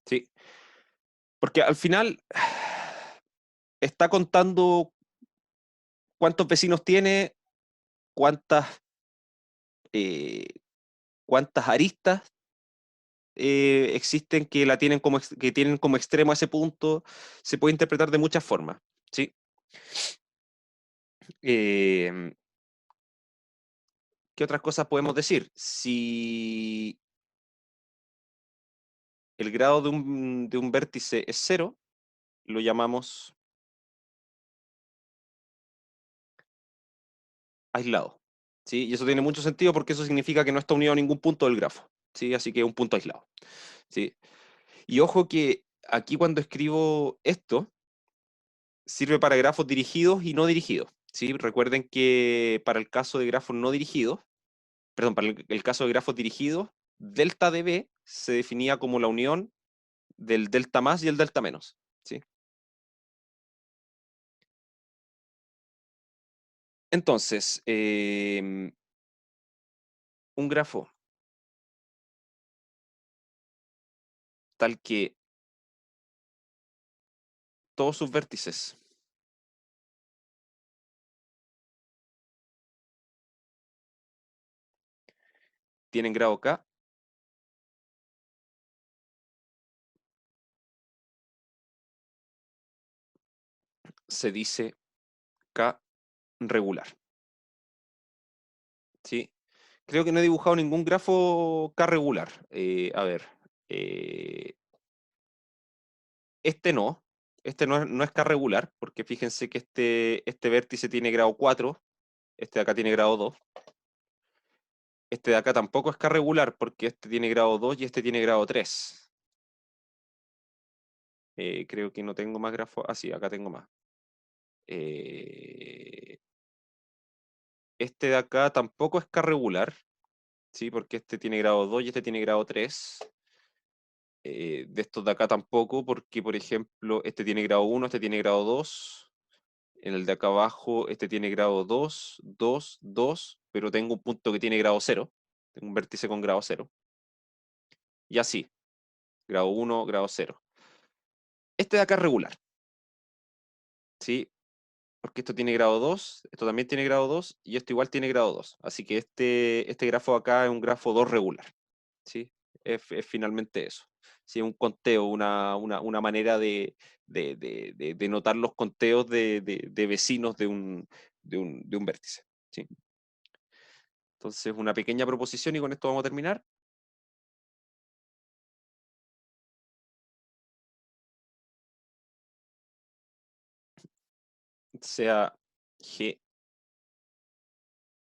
¿Sí? Porque al final está contando cuántos vecinos tiene, cuántas, eh, cuántas aristas existen que, que tienen como extremo ese punto. Se puede interpretar de muchas formas. ¿Sí? Eh, ¿Qué otras cosas podemos decir? Si el grado de un vértice es cero, lo llamamos aislado. ¿Sí? Y eso tiene mucho sentido porque eso significa que no está unido a ningún punto del grafo. ¿Sí? Así que es un punto aislado. ¿Sí? Y ojo que aquí cuando escribo esto, sirve para grafos dirigidos y no dirigidos. ¿Sí? Recuerden que para el caso de grafos no dirigidos, perdón, para el caso de grafos dirigidos, delta de B se definía como la unión del delta más y el delta menos. ¿Sí? Entonces, un grafo tal que todos sus vértices tienen grado K, se dice K regular. ¿Sí? Creo que no he dibujado ningún grafo K regular. A ver. eh, este no. Este no es K regular, porque fíjense que este vértice tiene grado 4, este de acá tiene grado 2. Este de acá tampoco es K regular, porque este tiene grado 2 y este tiene grado 3. Creo que no tengo más grafos. Ah, sí, acá tengo más. Eh, este de acá tampoco es K regular, ¿sí? Porque este tiene grado 2 y este tiene grado 3. De estos de acá tampoco, porque por ejemplo, este tiene grado 1, este tiene grado 2. En el de acá abajo, este tiene grado 2, 2, 2, pero tengo un punto que tiene grado 0. Tengo un vértice con grado 0. Y así, grado 1, grado 0. Este de acá es regular, ¿sí? Porque esto tiene grado 2, esto también tiene grado 2 y esto igual tiene grado 2. Así que este grafo acá es un grafo 2 regular, ¿sí? Es finalmente eso. Sí, un conteo, una manera de notar los conteos de vecinos de un vértice. ¿Sí? Entonces, una pequeña proposición y con esto vamos a terminar. Sea G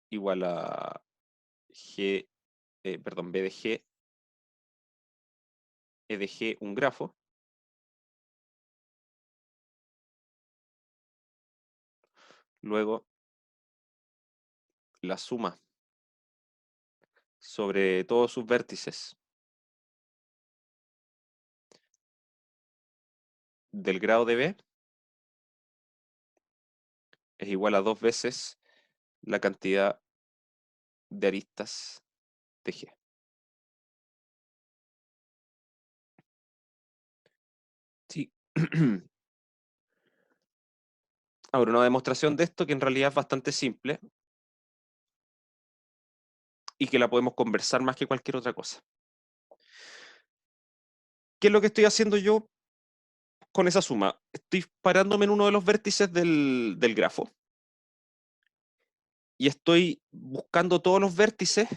igual a G, perdón, B de G, E de G un grafo, luego la suma sobre todos sus vértices del grado de B es igual a 2 veces la cantidad de aristas de G. Sí. Ahora, una demostración de esto que en realidad es bastante simple y que la podemos conversar más que cualquier otra cosa. ¿qué es lo que estoy haciendo yo con esa suma? Estoy parándome en uno de los vértices del grafo y estoy buscando todos los vértices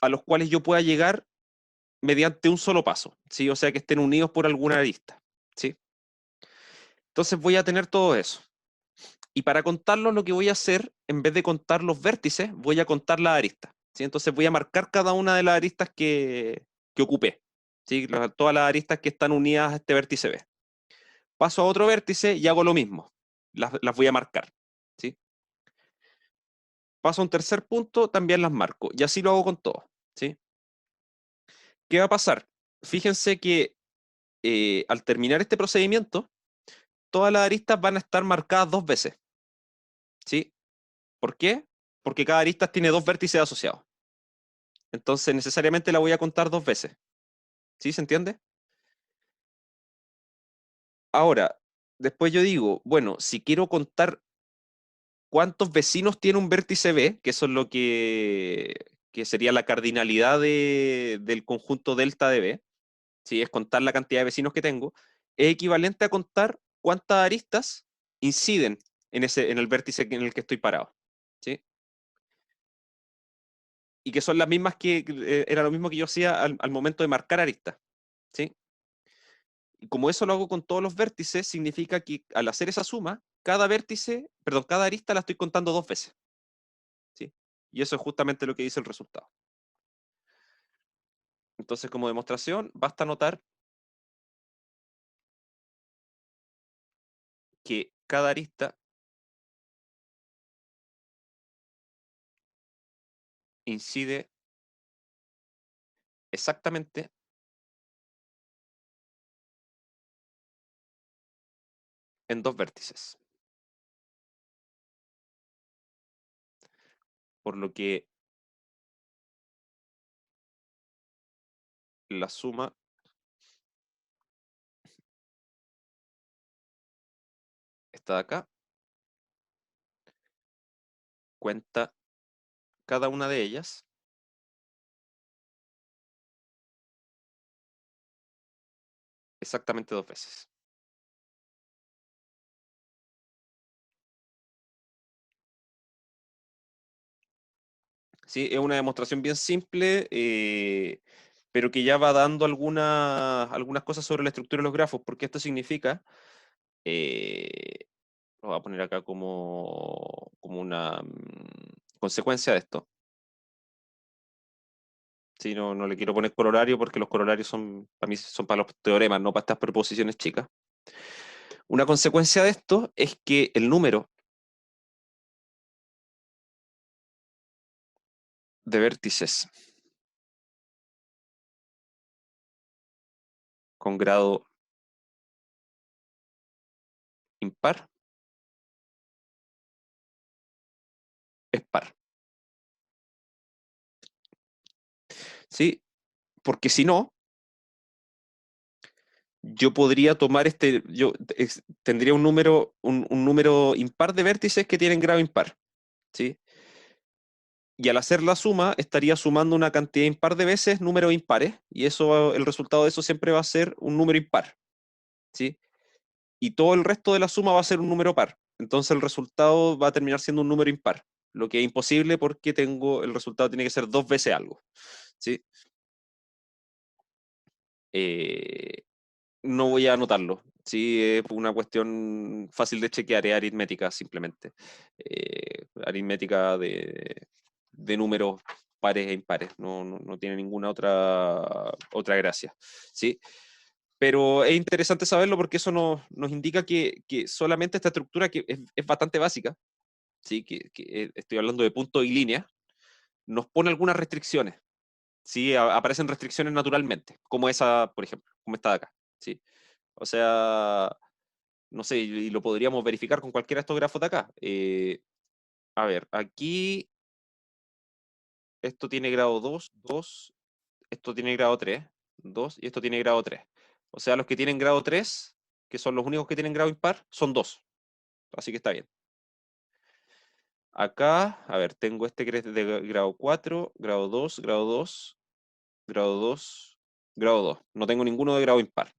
a los cuales yo pueda llegar mediante un solo paso, ¿sí? O sea, que estén unidos por alguna arista, ¿sí? Entonces voy a tener todo eso. Y para contarlo, lo que voy a hacer, en vez de contar los vértices, voy a contar las aristas, ¿sí? Entonces voy a marcar cada una de las aristas que ocupé, ¿sí? Todas las aristas que están unidas a este vértice B. Paso a otro vértice y hago lo mismo. Las voy a marcar, ¿sí? Paso a un tercer punto, también las marco. Y así lo hago con todo, ¿sí? ¿Qué va a pasar? Fíjense que al terminar este procedimiento, todas las aristas van a estar marcadas dos veces, ¿sí? ¿Por qué? Porque cada arista tiene dos vértices asociados. Entonces, necesariamente la voy a contar dos veces. ¿Sí? ¿Se entiende? Ahora, después yo digo, bueno, si quiero contar cuántos vecinos tiene un vértice B, que eso es lo que sería la cardinalidad del conjunto delta de B, ¿sí? Es contar la cantidad de vecinos que tengo, es equivalente a contar cuántas aristas inciden en el vértice en el que estoy parado, ¿sí? Y que son las mismas era lo mismo que yo hacía al momento de marcar aristas, ¿sí? Y como eso lo hago con todos los vértices, significa que al hacer esa suma, cada vértice, perdón, cada arista la estoy contando dos veces, ¿sí? Y eso es justamente lo que dice el resultado. Entonces, como demostración, basta notar que cada arista incide exactamente en dos vértices. Por lo que la suma está acá, cuenta cada una de ellas exactamente dos veces. ¿Sí? Es una demostración bien simple, pero que ya va dando algunas cosas sobre la estructura de los grafos, porque esto significa, lo voy a poner acá como una consecuencia de esto. Sí, no le quiero poner corolario porque los corolarios son, para mí son para los teoremas, no para estas proposiciones chicas. Una consecuencia de esto es que el número de vértices con grado impar es par. ¿Sí? Porque si no, yo podría tomar tendría un número impar de vértices que tienen grado impar, ¿sí? Y al hacer la suma, estaría sumando una cantidad impar de veces números impares, y eso, el resultado de eso siempre va a ser un número impar, ¿sí? Y todo el resto de la suma va a ser un número par. Entonces el resultado va a terminar siendo un número impar, lo que es imposible porque el resultado tiene que ser dos veces algo, ¿sí? Eh, no voy a anotarlo. Sí, es una cuestión fácil de chequear, es aritmética simplemente. Aritmética de números pares e impares. No tiene ninguna otra gracia. ¿Sí? Pero es interesante saberlo porque eso nos indica que solamente esta estructura, que es bastante básica, ¿sí? Que estoy hablando de puntos y líneas, nos pone algunas restricciones. ¿Sí? Aparecen restricciones naturalmente, como esa, por ejemplo, como esta de acá. ¿Sí? O sea, no sé, y lo podríamos verificar con cualquiera de estos grafos de acá. A ver, aquí esto tiene grado 2, 2, esto tiene grado 3, 2, y esto tiene grado 3. O sea, los que tienen grado 3, que son los únicos que tienen grado impar, son 2. Así que está bien. Acá, a ver, tengo este que es de grado 4, grado 2, grado 2, grado 2, grado 2. No tengo ninguno de grado impar.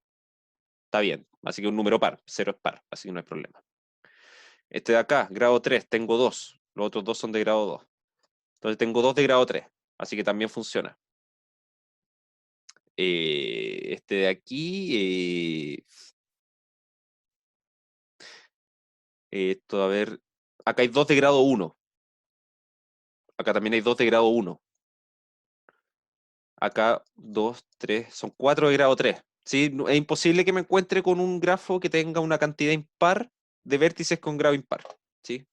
Está bien, así que un número par, 0 es par, así que no hay problema. Este de acá, grado 3, tengo 2. Los otros 2 son de grado 2. Entonces tengo 2 de grado 3, así que también funciona. Este de aquí, esto, a ver, acá hay 2 de grado 1. Acá también hay 2 de grado 1. Acá 2, 3, son 4 de grado 3. ¿Sí? Es imposible que me encuentre con un grafo que tenga una cantidad impar de vértices con grado impar. ¿Sí?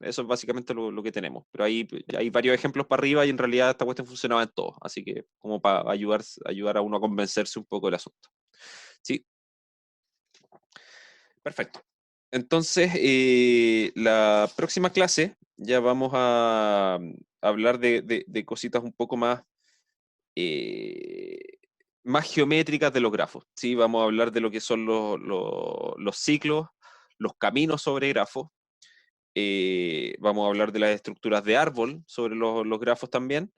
Eso es básicamente lo que tenemos. Pero hay varios ejemplos para arriba y en realidad esta cuestión funcionaba en todo. Así que como para ayudar a uno a convencerse un poco del asunto. ¿Sí? Perfecto. Entonces, la próxima clase ya vamos a hablar de cositas un poco eh, más geométricas de los grafos. ¿Sí? Vamos a hablar de lo que son los ciclos, los caminos sobre grafos. Vamos a hablar de las estructuras de árbol sobre los grafos también.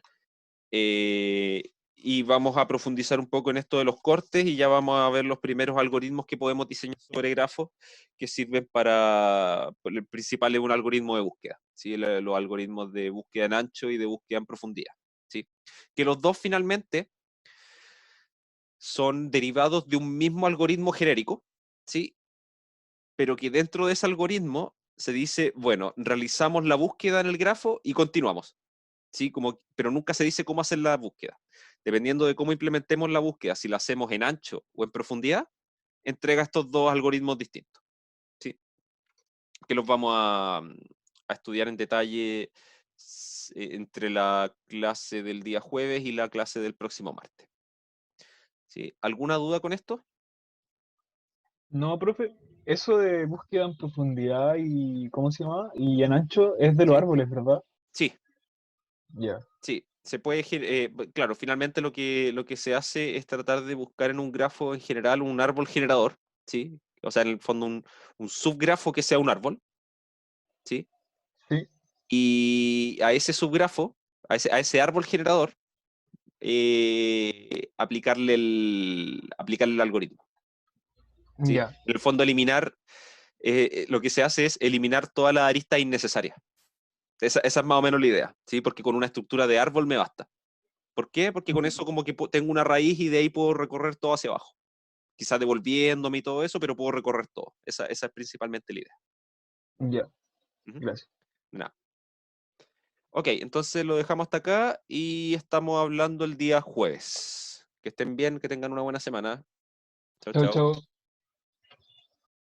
Y vamos a profundizar un poco en esto de los cortes y ya vamos a ver los primeros algoritmos que podemos diseñar sobre grafos que sirven el principal es un algoritmo de búsqueda, ¿sí? Los algoritmos de búsqueda en ancho y de búsqueda en profundidad, ¿sí? Que los dos finalmente son derivados de un mismo algoritmo genérico, ¿sí? Pero que dentro de ese algoritmo se dice, bueno, realizamos la búsqueda en el grafo y continuamos, ¿sí? Pero nunca se dice cómo hacer la búsqueda. Dependiendo de cómo implementemos la búsqueda, si la hacemos en ancho o en profundidad, entrega estos dos algoritmos distintos, ¿sí? Que los vamos a estudiar en detalle entre la clase del día jueves y la clase del próximo martes. ¿Sí? ¿Alguna duda con esto? No, profe, eso de búsqueda en profundidad y, ¿cómo se llama? Y en ancho es de los Sí, árboles, ¿verdad? sí, Ya. sí. Se puede, claro, finalmente lo que se hace es tratar de buscar en un grafo en general un árbol generador, ¿sí? O sea, en el fondo un subgrafo que sea un árbol, ¿sí? Sí, Y a ese subgrafo, a ese árbol generador, aplicarle el algoritmo, ¿sí? ya, En el fondo lo que se hace es eliminar todas las aristas innecesarias. Esa es más o menos la idea, ¿sí? Porque con una estructura de árbol me basta. ¿Por qué? Porque con eso como que tengo una raíz y de ahí puedo recorrer todo hacia abajo. Quizás devolviéndome y todo eso, pero puedo recorrer todo. Esa es principalmente la idea. ya, Ujú. gracias. Nada. Ok, entonces lo dejamos hasta acá y estamos hablando el día jueves. Que estén bien, que tengan una buena semana. Chao, Chau, chao. chau.